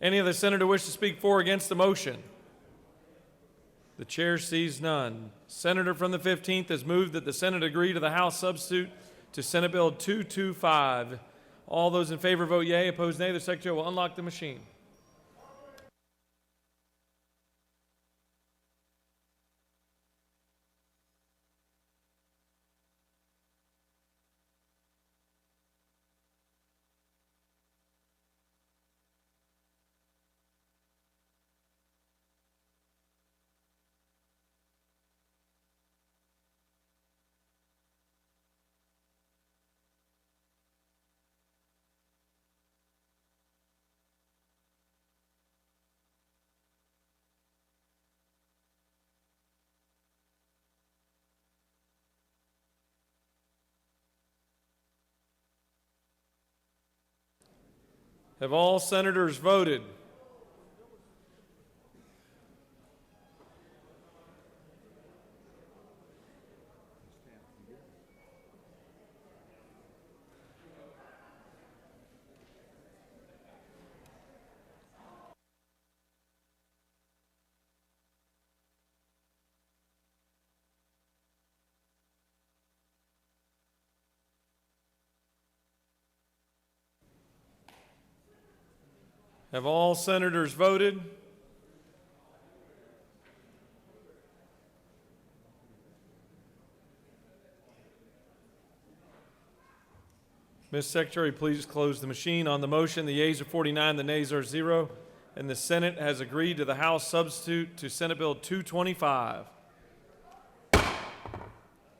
Any other senator wish to speak for or against the motion? The chair sees none. Senator from the 15th has moved that the Senate agree to the House substitute to Senate Bill 225. All those in favor vote yea, opposed nay. The Secretary will unlock the machine. Have all senators voted? Have all senators voted? Ms. Secretary, please close the machine. On the motion, the yeas are 49, the nays are 0, and the Senate has agreed to the House substitute to Senate Bill 225.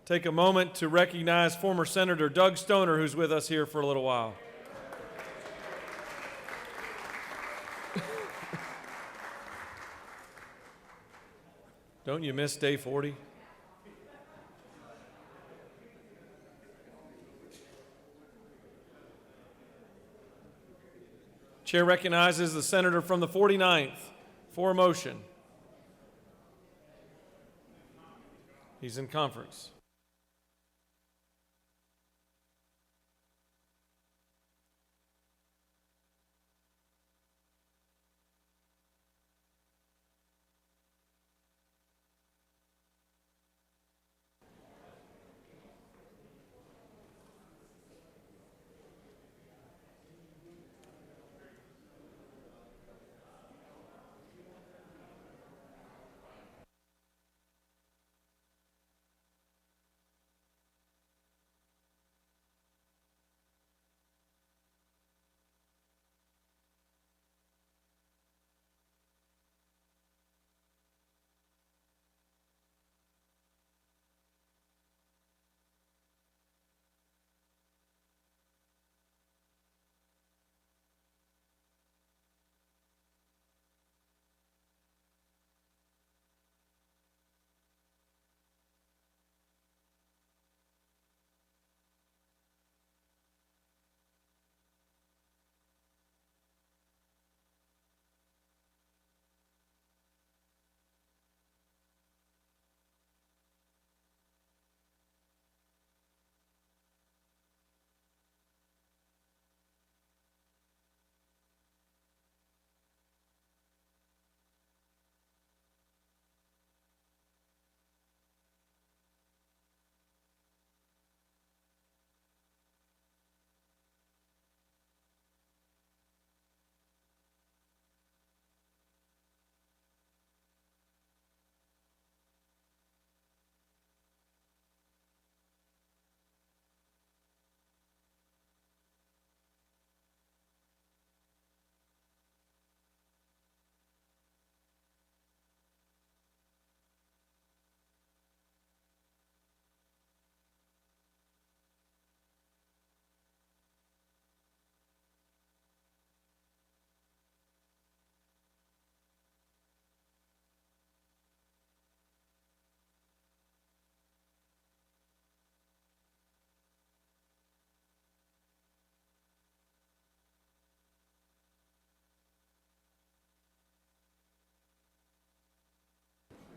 Take a moment to recognize former Senator Doug Stoner, who's with us here for a little while. Don't you miss day 40? Chair recognizes the senator from the 49th for a motion. He's in conference.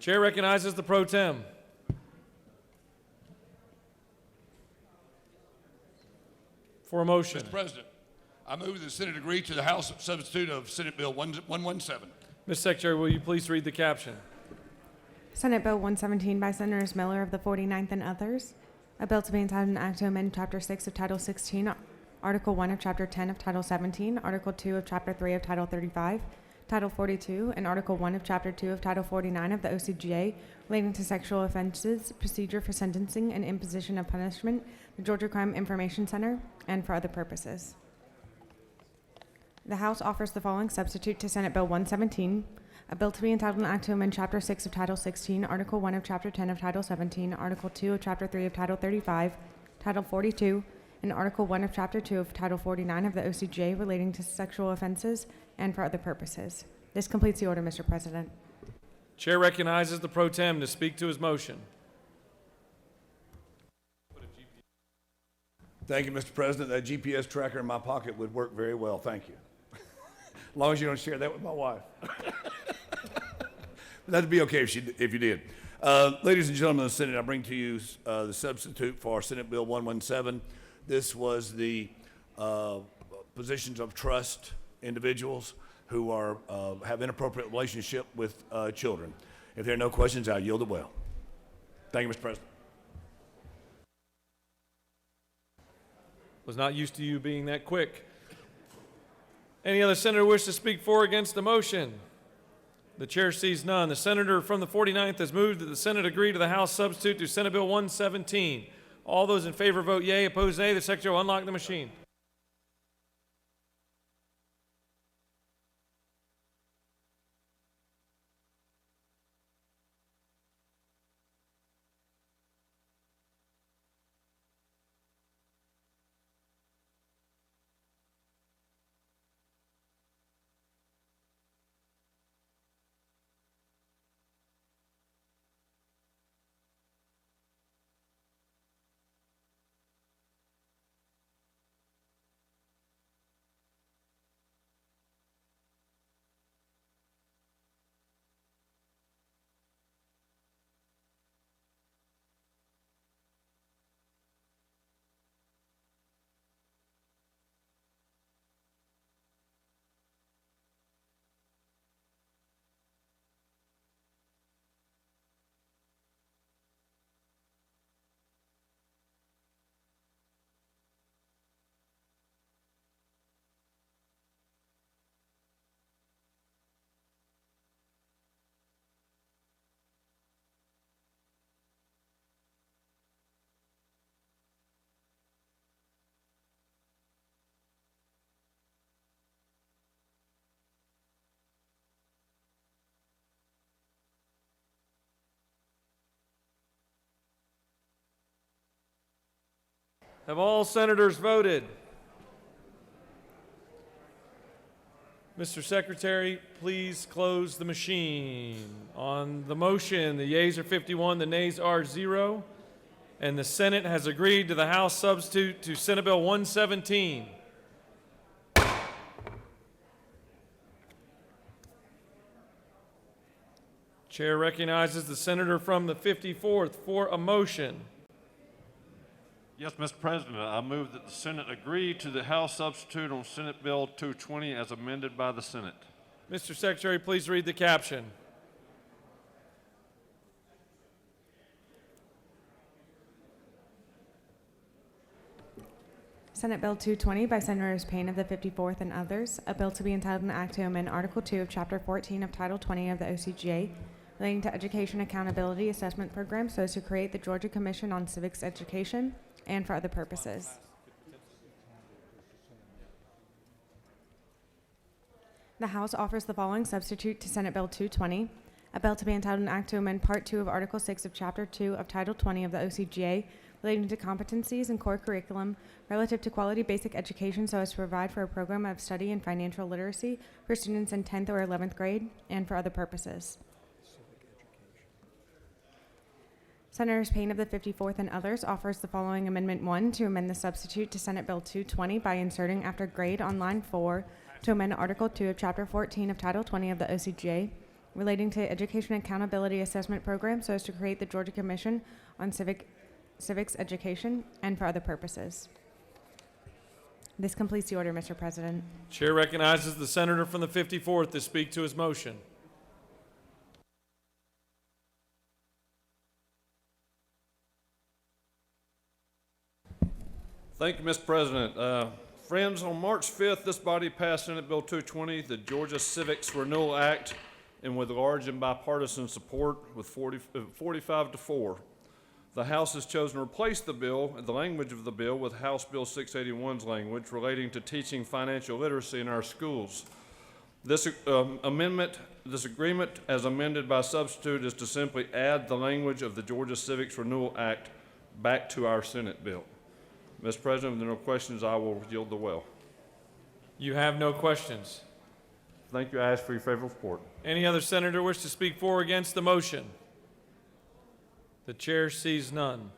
Chair recognizes the pro tem. For a motion. Mr. President, I move that the Senate agree to the House substitute of Senate Bill 117. Mr. Secretary, will you please read the caption? Senate Bill 117 by Senators Miller of the 49th and others. A bill to be entitled an act to amend Chapter 6 of Title 16, Article 1 of Chapter 10 of Title 17, Article 2 of Chapter 3 of Title 35, Title 42, and Article 1 of Chapter 2 of Title 49 of the OCGA relating to sexual offenses, procedure for sentencing, and imposition of punishment, the Georgia Crime Information Center, and for other purposes. The House offers the following substitute to Senate Bill 117, a bill to be entitled an act to amend Chapter 6 of Title 16, Article 1 of Chapter 10 of Title 17, Article 2 of Chapter 3 of Title 35, Title 42, and Article 1 of Chapter 2 of Title 49 of the OCGA relating to sexual offenses and for other purposes. This completes the order, Mr. President. Chair recognizes the pro tem to speak to his motion. Thank you, Mr. President. That GPS tracker in my pocket would work very well. Thank you. As long as you don't share that with my wife. That'd be okay if you did. Ladies and gentlemen of the Senate, I bring to you the substitute for Senate Bill 117. This was the positions of trust individuals who are have inappropriate relationship with children. If there are no questions, I'll yield the well. Thank you, Mr. President. Was not used to you being that quick. Any other senator wish to speak for or against the motion? The chair sees none. The senator from the 49th has moved that the Senate agree to the House substitute to Senate Bill 117. All those in favor vote yea, opposed nay. The Secretary will unlock the machine. Have all senators voted? Mr. Secretary, please close the machine. On the motion, the yeas are 51, the nays are 0, and the Senate has agreed to the House substitute to Senate Bill 117. Chair recognizes the senator from the 54th for a motion. Yes, Mr. President, I move that the Senate agree to the House substitute on Senate Bill 220 as amended by the Senate. Mr. Secretary, please read the caption. Senate Bill 220 by Senators Payne of the 54th and others, a bill to be entitled an act to amend Article 2 of Chapter 14 of Title 20 of the OCGA relating to Education Accountability Assessment Program so as to create the Georgia Commission on Civics Education and for other purposes. The House offers the following substitute to Senate Bill 220, a bill to be entitled an act to amend Part 2 of Article 6 of Chapter 2 of Title 20 of the OCGA relating to competencies and core curriculum relative to quality basic education so as to provide for a program of study and financial literacy for students in 10th or 11th grade and for other purposes. Senators Payne of the 54th and others offers the following Amendment 1 to amend the substitute to Senate Bill 220 by inserting after grade on line 4 to amend Article 2 of Chapter 14 of Title 20 of the OCGA relating to Education Accountability Assessment Program so as to create the Georgia Commission on Civics Education and for other purposes. This completes the order, Mr. President. Chair recognizes the senator from the 54th to speak to his motion. Thank you, Mr. President. Friends, on March 5th, this body passed Senate Bill 220, the Georgia Civics Renewal Act, and with large and bipartisan support with 45 to 4. The House has chosen to replace the bill, the language of the bill, with House Bill 681's language relating to teaching financial literacy in our schools. This agreement, as amended by substitute, is to simply add the language of the Georgia Civics Renewal Act back to our Senate bill. Mr. President, if there are no questions, I will yield the well. You have no questions. Thank you. I ask for your favorable support. Any other senator wish to speak for or against the motion? The chair sees none.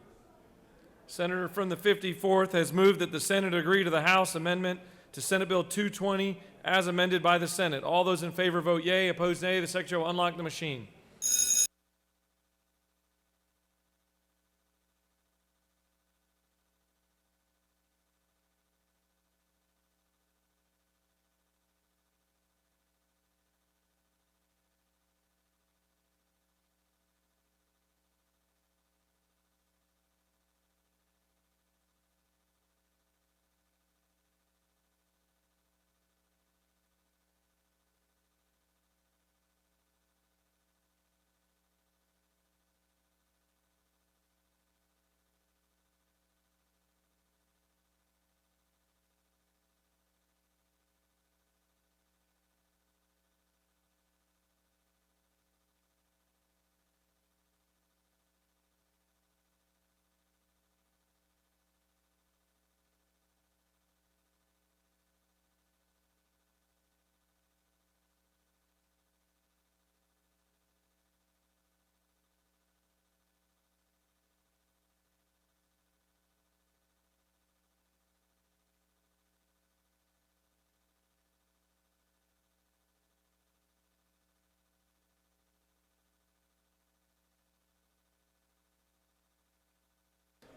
Senator from the 54th has moved that the Senate agree to the House amendment to Senate Bill 220 as amended by the Senate. All those in favor vote yea, opposed nay. The Secretary will unlock the machine.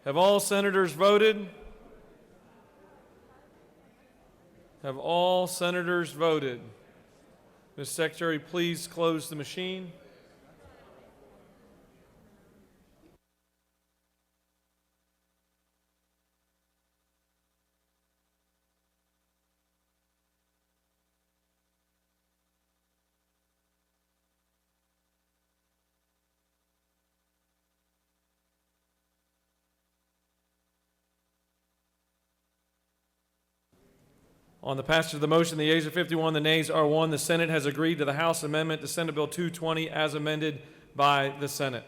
Have all senators voted? Have all senators voted? Ms. Secretary, please close the machine. On the passage of the motion, the yeas are 51, the nays are 1. The Senate has agreed to the House amendment to Senate Bill 220 as amended by the Senate.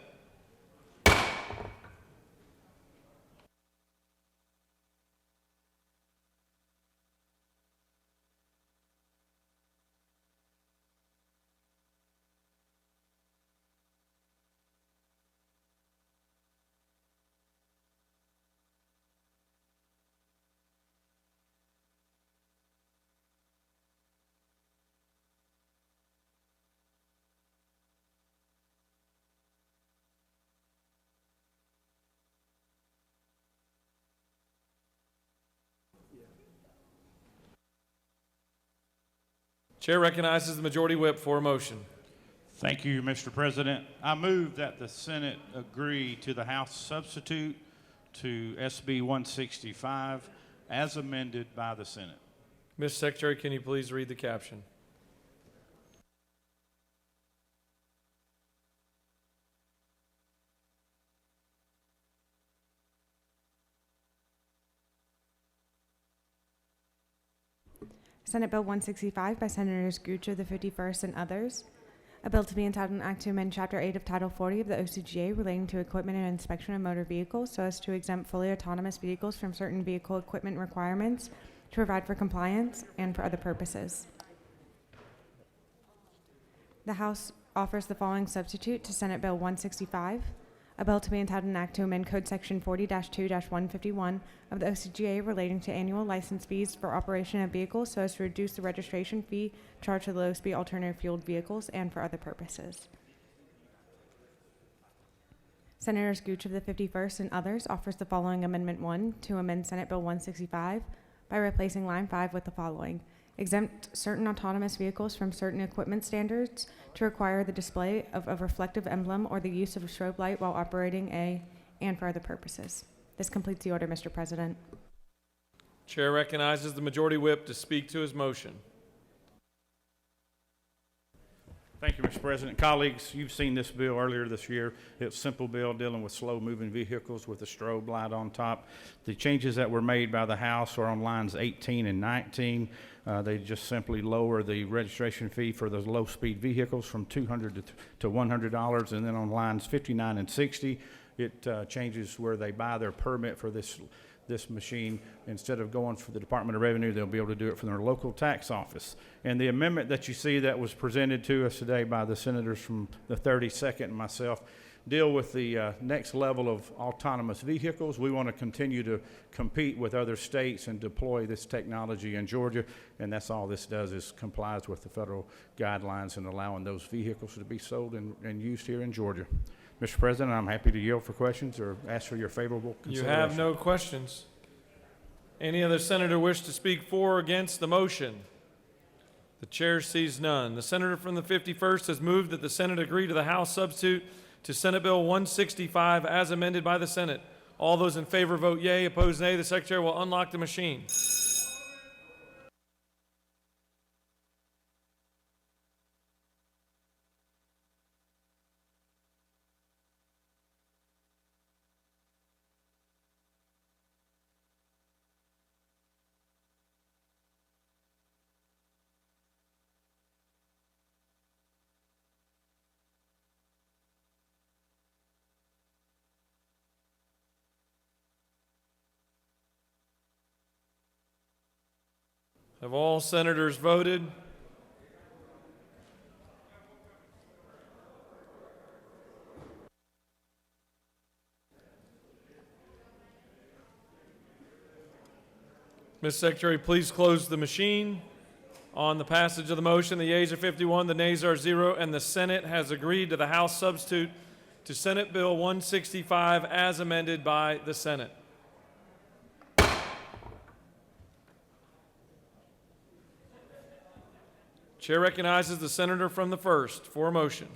Chair recognizes the Majority Whip for a motion. Thank you, Mr. President. I move that the Senate agree to the House substitute to SB 165 as amended by the Senate. Ms. Secretary, can you please read the caption? Senate Bill 165 by Senators Gooch of the 51st and others. A bill to be entitled an act to amend Chapter 8 of Title 40 of the OCGA relating to equipment and inspection of motor vehicles so as to exempt fully autonomous vehicles from certain vehicle equipment requirements, to provide for compliance, and for other purposes. The House offers the following substitute to Senate Bill 165. A bill to be entitled an act to amend Code Section 40-2-151 of the OCGA relating to annual license fees for operation of vehicles so as to reduce the registration fee charged to the low-speed alternative fueled vehicles and for other purposes. Senators Gooch of the 51st and others offers the following Amendment 1 to amend Senate Bill 165 by replacing line 5 with the following. Exempt certain autonomous vehicles from certain equipment standards to require the display of a reflective emblem or the use of a strobe light while operating and for other purposes. This completes the order, Mr. President. Chair recognizes the Majority Whip to speak to his motion. Thank you, Mr. President. Colleagues, you've seen this bill earlier this year. It's a simple bill dealing with slow-moving vehicles with a strobe light on top. The changes that were made by the House are on lines 18 and 19. They just simply lower the registration fee for those low-speed vehicles from $200 to $100, and then on lines 59 and 60, it changes where they buy their permit for this machine. Instead of going for the Department of Revenue, they'll be able to do it from their local tax office. And the amendment that you see that was presented to us today by the senators from the 32nd and myself deal with the next level of autonomous vehicles. We want to continue to compete with other states and deploy this technology in Georgia, and that's all this does is complies with the federal guidelines and allowing those vehicles to be sold and used here in Georgia. Mr. President, I'm happy to yield for questions or ask for your favorable You consideration. have no questions. Any other senator wish to speak for or against the motion? The chair sees none. The senator from the 51st has moved that the Senate agree to the House substitute to Senate Bill 165 as amended by the Senate. All those in favor vote yea, opposed nay. The secretary will unlock the machine. Have all senators voted? Ms. Secretary, please close the machine. On the passage of the motion, the yeas are 51, the nays are 0, and the Senate has agreed to the House substitute to Senate Bill 165 as amended by the Senate. Chair recognizes the senator from the 1st for a motion.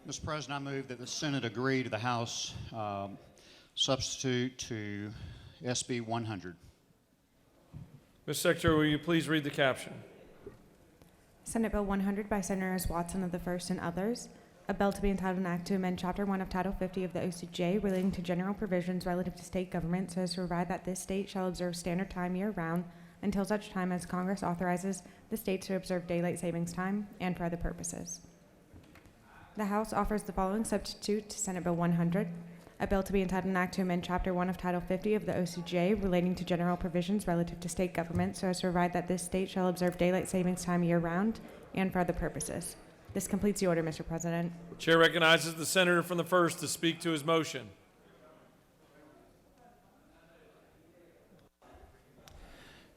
Mr. President, I move that the Senate agree to the House substitute to SB 100. Ms. Secretary, will you please read the caption? Senate Bill 100 by Senators Watson of the 1st and others. A bill to be entitled an act to amend Chapter 1 of Title 50 of the OCGA relating to general provisions relative to state government so as to provide that this state shall observe standard time year-round until such time as Congress authorizes the states to observe daylight savings time and for other purposes. The House offers the following substitute to Senate Bill 100. A bill to be entitled an act to amend Chapter 1 of Title 50 of the OCGA relating to general provisions relative to state government so as to provide that this state shall observe daylight savings time year-round and for other purposes. This completes the order, Mr. President. Chair recognizes the senator from the 1st to speak to his motion.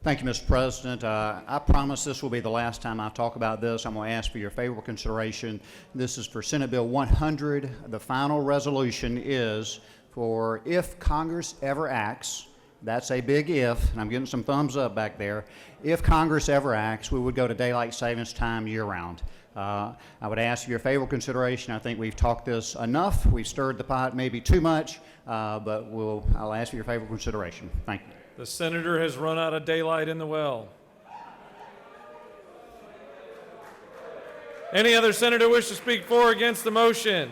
Thank you, Mr. President. I promise this will be the last time I talk about this. I'm going to ask for your favorable consideration. This is for Senate Bill 100. The final resolution is for if Congress ever acts, that's a big if, and I'm getting some thumbs up back there. If Congress ever acts, we would go to daylight savings time year-round. I would ask for your favorable consideration. I think we've talked this enough. We've stirred the pot maybe too much, but I'll ask for your favorable consideration. Thank you. The senator has run out of daylight in the well. Any other senator wish to speak for or against the motion?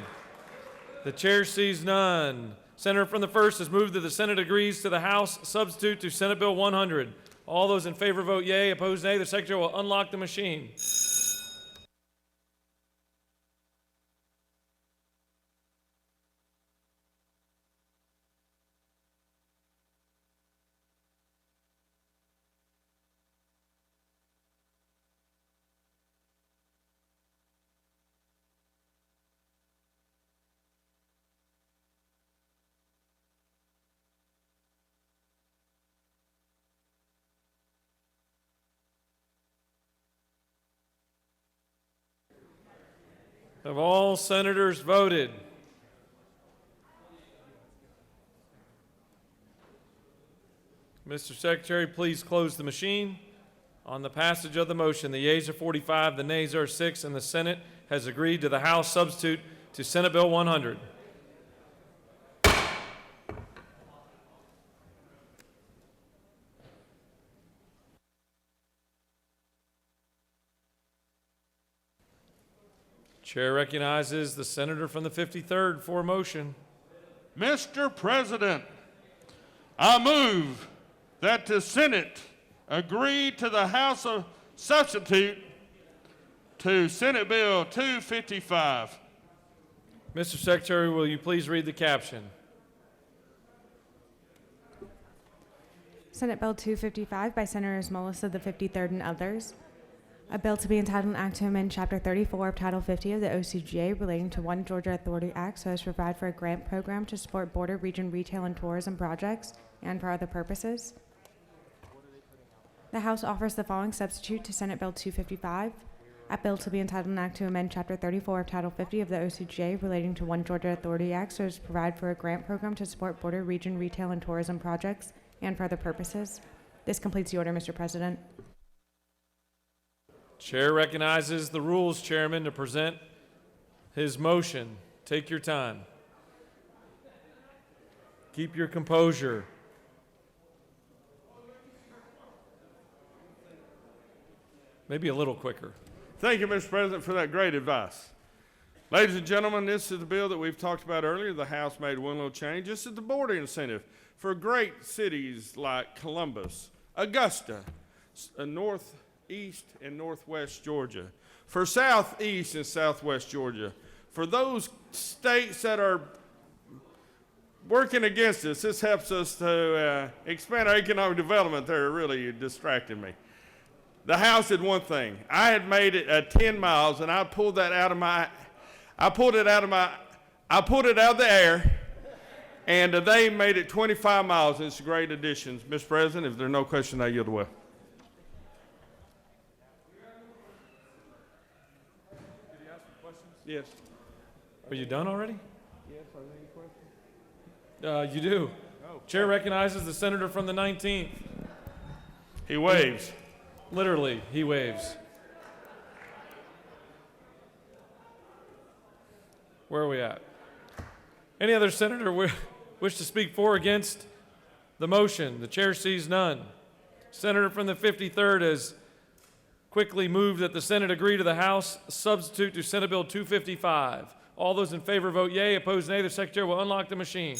The chair sees none. Senator from the 1st has moved that the Senate agrees to the House substitute to Senate Bill 100. All those in favor vote yea, opposed nay. The secretary will unlock the machine. Have all senators voted? Mr. Secretary, please close the machine. On the passage of the motion, the yeas are 45, the nays are 6, and the Senate has agreed to the House substitute to Senate Bill 100. Chair recognizes the senator from the 53rd for a motion. Mr. President, I move that the Senate agree to the House of substitute to Senate Bill 255. Mr. Secretary, will you please read the caption? Senate Bill 255 by Senators Mullis of the 53rd and others. A bill to be entitled an act to amend Chapter 34 of Title 50 of the OCGA relating to One Georgia Authority Act so as to provide for a grant program to support border region retail and tourism projects and for other purposes. The House offers the following substitute to Senate Bill 255. A bill to be entitled an act to amend Chapter 34 of Title 50 of the OCGA relating to One Georgia Authority Act so as to provide for a grant program to support border region retail and tourism projects and for other purposes. This completes the order, Mr. President. Chair recognizes the Rules Chairman to present his motion. Take your time. Keep your composure. Maybe a little quicker. Thank you, Mr. President, for that great advice. Ladies and gentlemen, this is the bill that we've talked about earlier. The House made one little change. This is the border incentive for great cities like Columbus, Augusta, northeast and northwest Georgia, for southeast and southwest Georgia, for those states that are working against us. This helps us to expand our economic development. They're really distracting me. The House did one thing. I had made it 10 miles, and I pulled it out of the air, and they made it 25 miles. It's a great addition. Mr. President, if there are no questions, I yield the way. Yes. Are you done already? Yes, are there any questions? You do. Chair recognizes the senator from the 19th. He waves. Literally, he waves. Where are we at? Any other senator wish to speak for or against the motion? The chair sees none. Senator from the 53rd has quickly moved that the Senate agree to the House substitute to Senate Bill 255. All those in favor vote yea, opposed nay. The Secretary will unlock the machine.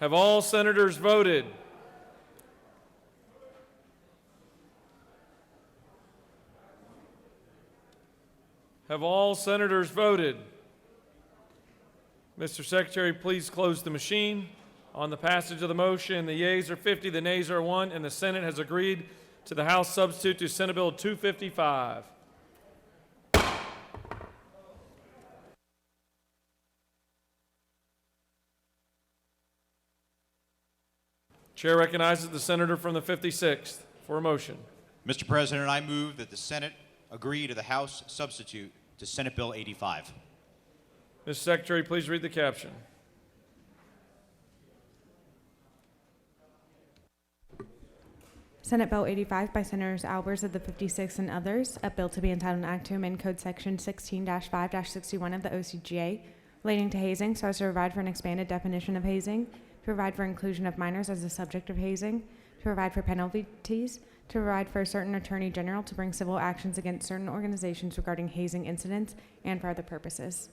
Have all senators voted? Have all senators voted? Mr. Secretary, please close the machine. On the passage of the motion, the yeas are 50, the nays are 1, and the Senate has agreed to the House substitute to Senate Bill 255. Chair recognizes the senator from the 56th for a motion. Mr. President, I move that the Senate agree to the House substitute to Senate Bill 85. Mr. Secretary, please read the caption. Senate Bill 85 by Senators Albers of the 56th and others, a bill to be entitled an act to amend Code Section 16-5-61 of the OCGA relating to hazing so as to provide for an expanded definition of hazing, to provide for inclusion of minors as a subject of hazing, to provide for penalties, to provide for a certain attorney general to bring civil actions against certain organizations regarding hazing incidents, and for other purposes.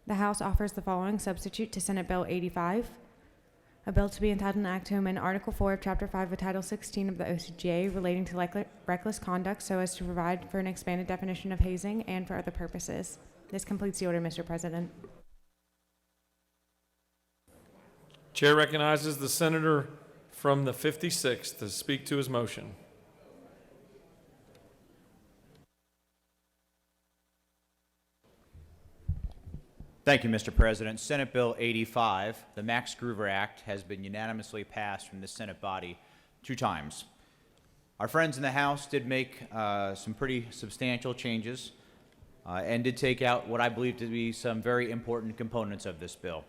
The House offers the following substitute to Senate Bill 85. A bill to be entitled an act to amend Article 4 of Chapter 5 of Title 16 of the OCGA relating to reckless conduct so as to provide for an expanded definition of hazing and for other purposes. This completes the order, Mr. President. Chair recognizes the senator from the 56th to speak to his motion. Thank you, Mr. President. Senate Bill 85, the Max Groover Act, has been unanimously passed from the Senate body 2 times. Our friends in the House did make some pretty substantial changes and did take out what I believe to be some very important components of this bill.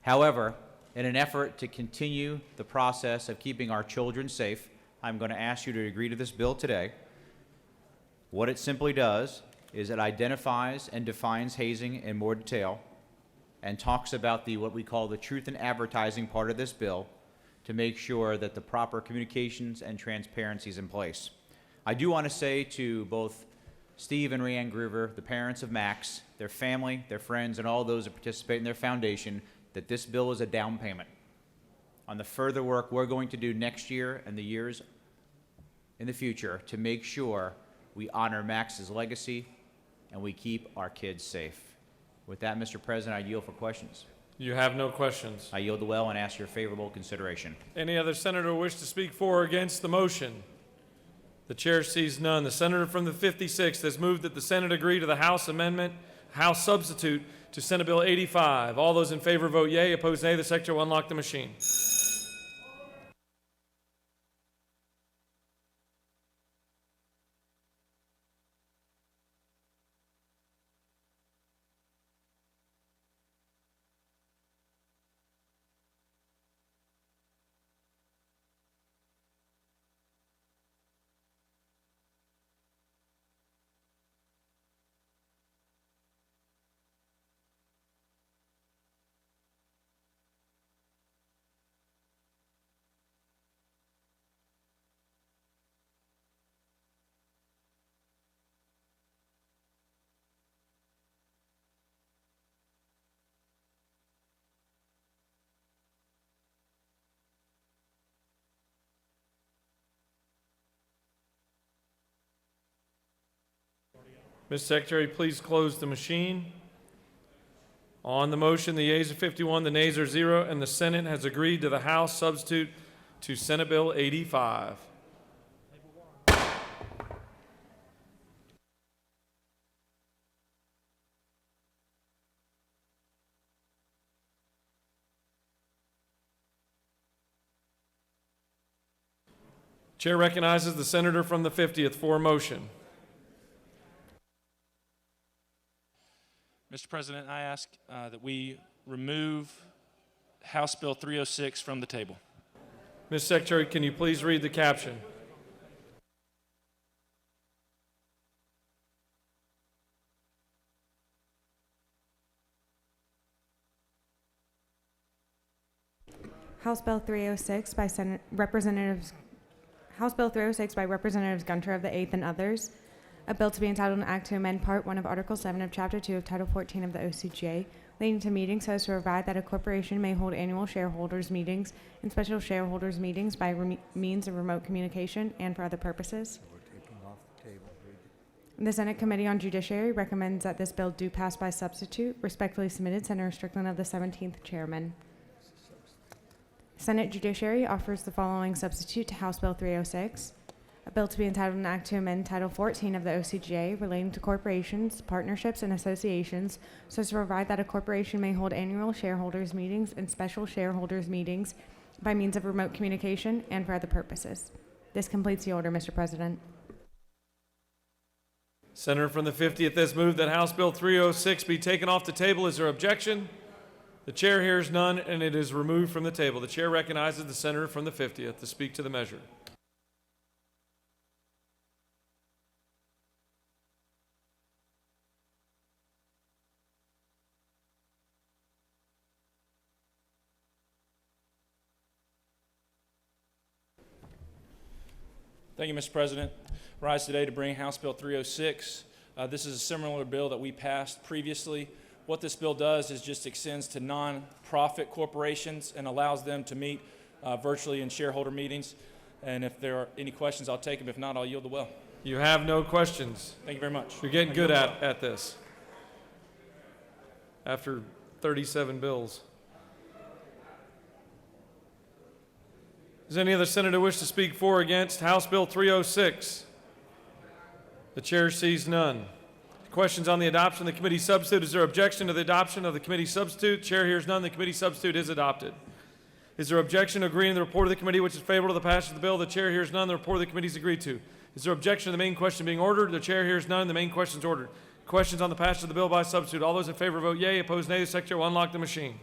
However, in an effort to continue the process of keeping our children safe, I'm going to ask you to agree to this bill today. What it simply does is it identifies and defines hazing in more detail and talks about what we call the truth in advertising part of this bill to make sure that the proper communications and transparency is in place. I do want to say to both Steve and Rhiannon Groover, the parents of Max, their family, their friends, and all those that participate in their foundation, that this bill is a down payment on the further work we're going to do next year and the years in the future to make sure we honor Max's legacy and we keep our kids safe. With that, Mr. President, I yield for questions. You have no questions. I yield the well and ask your favorable consideration. Any other senator wish to speak for or against the motion? The chair sees none. The senator from the 56th has moved that the Senate agree to the House substitute to Senate Bill 85. All those in favor vote yea. Opposed, nay. The secretary will unlock the machine. Ms. Secretary, please close the machine. On the motion, the yeas are 51, the nays are 0, and the Senate has agreed to the House substitute to Senate Bill 85. Chair recognizes the senator from the 50th for a motion. Mr. President, I ask that we remove House Bill 306 from the table. Ms. Secretary, can you please read the caption? House Bill 306 by Representatives Gunter of the 8th and others. A bill to be entitled an act to amend Part 1 of Article 7 of Chapter 2 of Title 14 of the OCGA, leading to meetings so as to provide that a corporation may hold annual shareholders meetings and special shareholders meetings by means of remote communication and for other purposes. The Senate Committee on Judiciary recommends that this bill do pass by substitute. Respectfully submitted, Senator Strickland of the 17th Chairman. Senate Judiciary offers the following substitute to House Bill 306. A bill to be entitled an act to amend Title 14 of the OCGA relating to corporations, partnerships, and associations so as to provide that a corporation may hold annual shareholders meetings and special shareholders meetings by means of remote communication and for other purposes. This completes the order, Mr. President. Senator from the 50th has moved that House Bill 306 be taken off the table. Is there objection? The chair hears none, and it is removed from the table. The chair recognizes the senator from the 50th to speak to the measure. Thank you, Mr. President. I rise today to bring House Bill 306. This is a similar bill that we passed previously What this bill does is just extends to non-profit corporations and allows them to meet virtually in shareholder meetings. And if there are any questions, I'll take them. If not, I'll yield the well. You have no questions. Thank you very much. You're getting good at this. After 37 bills. Does any other senator wish to speak for or against House Bill 306? The chair sees none. Questions on the adoption of the committee substitute. Is there objection to the adoption of the committee substitute? Chair hears none. The committee substitute is adopted. Is there objection to agreeing to the report of the committee which is favorable to the passage of the bill? The chair hears none. The report of the committee is agreed to. Is there objection to the main question being ordered? The chair hears none. The main question is ordered. Questions on the passage of the bill by substitute. All those in favor vote yea. Opposed nay. The secretary will unlock the machine.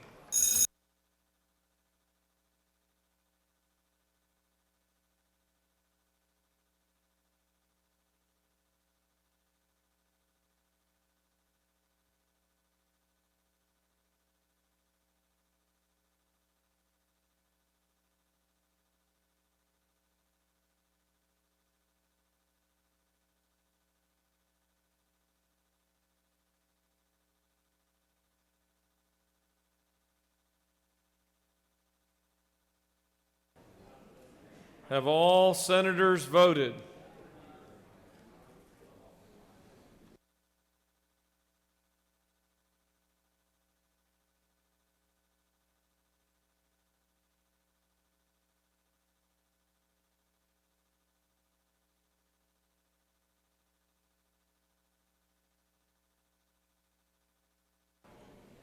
Have all senators voted?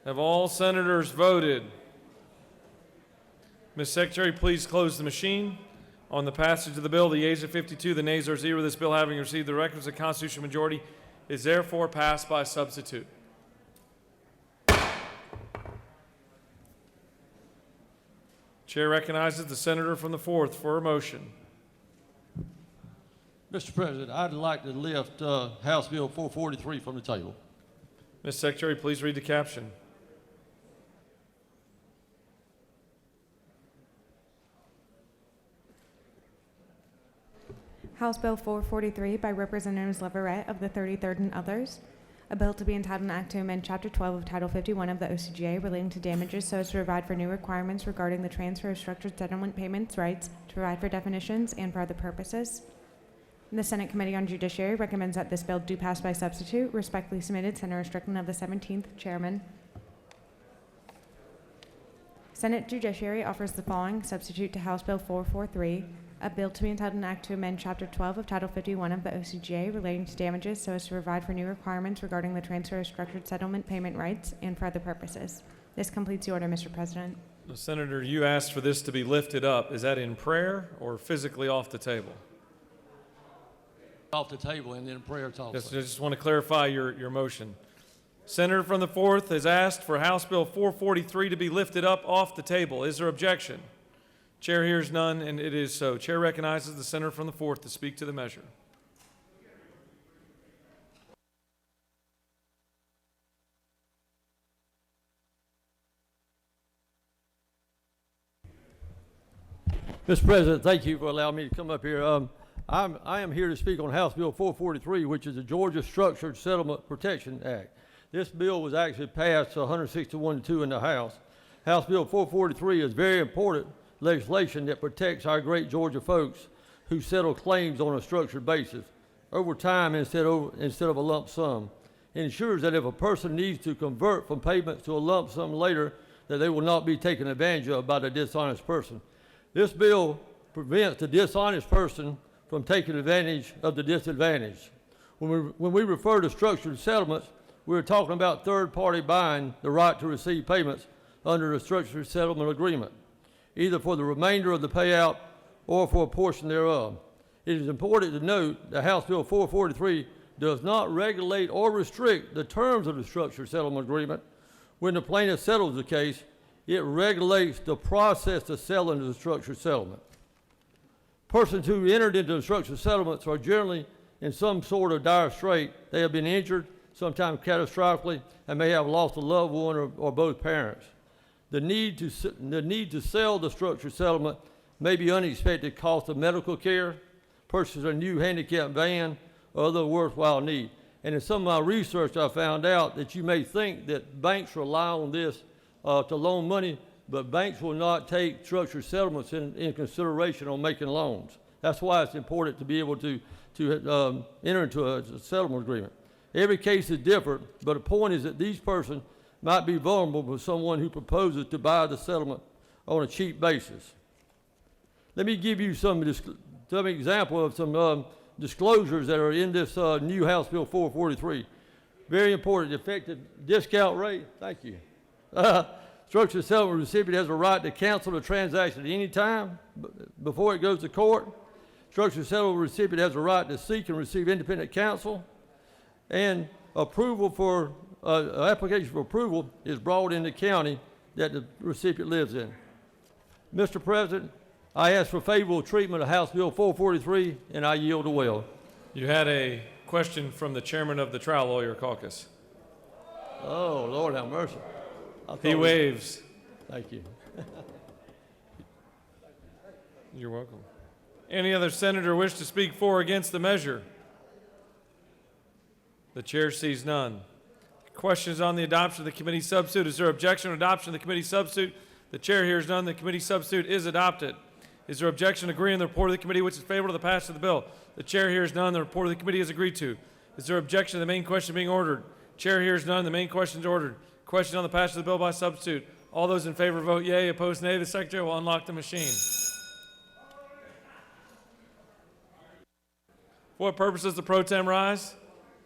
Have all senators voted? Ms. Secretary, please close the machine. On the passage of the bill, the yeas are 52, the nays are 0. This bill, having received the requisite constitutional majority, is therefore passed by substitute. Chair recognizes the senator from the 4th for a motion. Mr. President, I'd like to lift House Bill 443 from the table. Ms. Secretary, please read the caption. House Bill 443 by Representatives Leverett of the 33rd and others. A bill to be entitled an act to amend Chapter 12 of Title 51 of the OCGA relating to damages so as to provide for new requirements regarding the transfer of structured settlement payments rights, to provide for definitions, and for other purposes. The Senate Committee on Judiciary recommends that this bill do pass by substitute. Respectfully submitted, Senator Strickland of the 17th, Chairman. Senate Judiciary offers the following substitute to House Bill 443. A bill to be entitled an act to amend Chapter 12 of Title 51 of the OCGA relating to damages so as to provide for new requirements regarding the transfer of structured settlement payment rights and for other purposes. This completes the order, Mr. President. Senator, you asked for this to be lifted up. Is that in prayer or physically off the table? Off the table and then prayer talk. I just want to clarify your motion. Senator from the 4th has asked for House Bill 443 to be lifted up off the table. Is there objection? Chair hears none, and it is so. Chair recognizes the senator from the 4th to speak to the measure. Mr. President, thank you for allowing me to come up here. I am here to speak on House Bill 443, which is the Georgia Structured Settlement Protection Act. This bill was actually passed 161-2 in the House. House Bill 443 is very important legislation that protects our great Georgia folks who settle claims on a structured basis over time instead of a lump sum. It ensures that if a person needs to convert from payments to a lump sum later, that they will not be taken advantage of by the dishonest person. This bill prevents the dishonest person from taking advantage of the disadvantaged. When we refer to structured settlements, we're talking about third party buying the right to receive payments under a structured settlement agreement, either for the remainder of the payout or for a portion thereof. It is important to note that House Bill 443 does not regulate or restrict the terms of the structured settlement agreement. When the plaintiff settles the case, it regulates the process to sell into the structured settlement. Persons who entered into the structured settlements are generally in some sort of dire strait. They have been injured, sometimes catastrophically, and may have lost a loved one or both parents. The need to sell the structured settlement may be unexpected cost of medical care, purchase a new handicapped van, or other worthwhile need. And in some of my research, I found out that you may think that banks rely on this to loan money, but banks will not take structured settlements in consideration on making loans. That's why it's important to be able to enter into a settlement agreement. Every case is different, but the point is that these persons might be vulnerable with someone who proposes to buy the settlement on a cheap basis. Let me give you some example of some disclosures that are in this new House Bill 443. Very important. Effective discount rate. Thank you. Structured settlement recipient has a right to cancel the transaction at any time before it goes to court. Structured settlement recipient has a right to seek and receive independent counsel. And approval for application for approval is brought in the county that the recipient lives in. Mr. President, I ask for favorable treatment of House Bill 443, and I yield the will. You had a question from the chairman of the Trial Lawyer Caucus. Oh, Lord have mercy. He waves. Thank you. You're welcome. Any other senator wish to speak for or against the measure? The chair sees none. Questions on the adoption of the committee substitute. Is there objection to adoption of the committee substitute? The chair hears none. The committee substitute is adopted. Is there objection to agreeing the report of the committee which is favorable to the passage of the bill? The chair hears none. The report of the committee is agreed to. Is there objection to the main question being ordered? Chair hears none. The main question is ordered. Question on the passage of the bill by substitute. All those in favor vote yea. Opposed nay. The secretary will unlock the machine. For what purpose does the pro tem rise?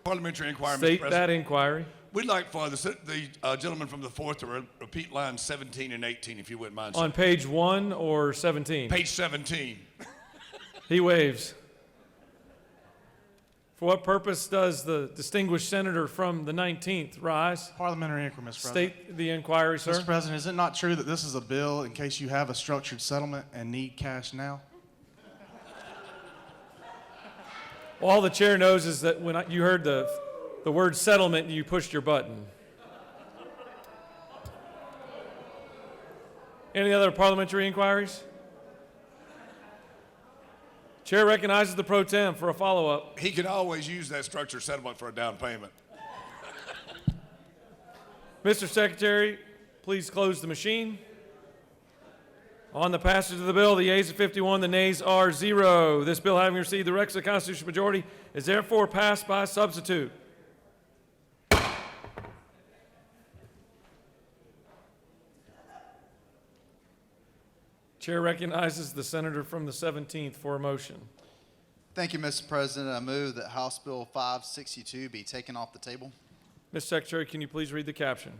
Parliamentary inquiry, Mr. State President. that inquiry. We'd like for the gentleman from the 4th to repeat lines 17 and 18, if you wouldn't mind. On page 1 or 17? Page 17. He waves. For what purpose does the distinguished senator from the 19th rise? Parliamentary inquiry, Mr. President. State the inquiry, sir. Mr. President, is it not true that this is a bill in case you have a structured settlement and need cash now? All the chair knows is that when you heard the word settlement, you pushed your button. Any other parliamentary inquiries? Chair recognizes the pro tem for a follow-up. He can always use that structured settlement for a down payment. Mr. Secretary, please close the machine. On the passage of the bill, the yeas are 51, the nays are 0. This bill, having received the requisite constitutional majority, is therefore passed by substitute. Chair recognizes the senator from the 17th for a motion. Thank you, Mr. President. I move that House Bill 562 be taken off the table. Mr. Secretary, can you please read the caption?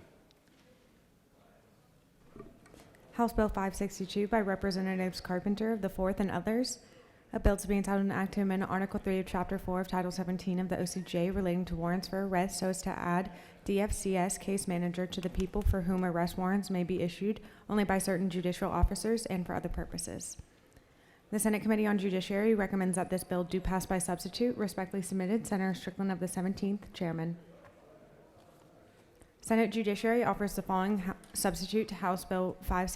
House Bill 562 by Representatives Carpenter of the 4th and others. A bill to be entitled an act to amend Article 3 of Chapter 4 of Title 17 of the OCJ relating to warrants for arrest so as to add DFCS case manager to the people for whom arrest warrants may be issued only by certain judicial officers and for other purposes. The Senate Committee on Judiciary recommends that this bill do pass by substitute. Respectfully submitted, Senator Strickland of the 17th, Chairman. Senate Judiciary offers the following substitute to House Bill 562.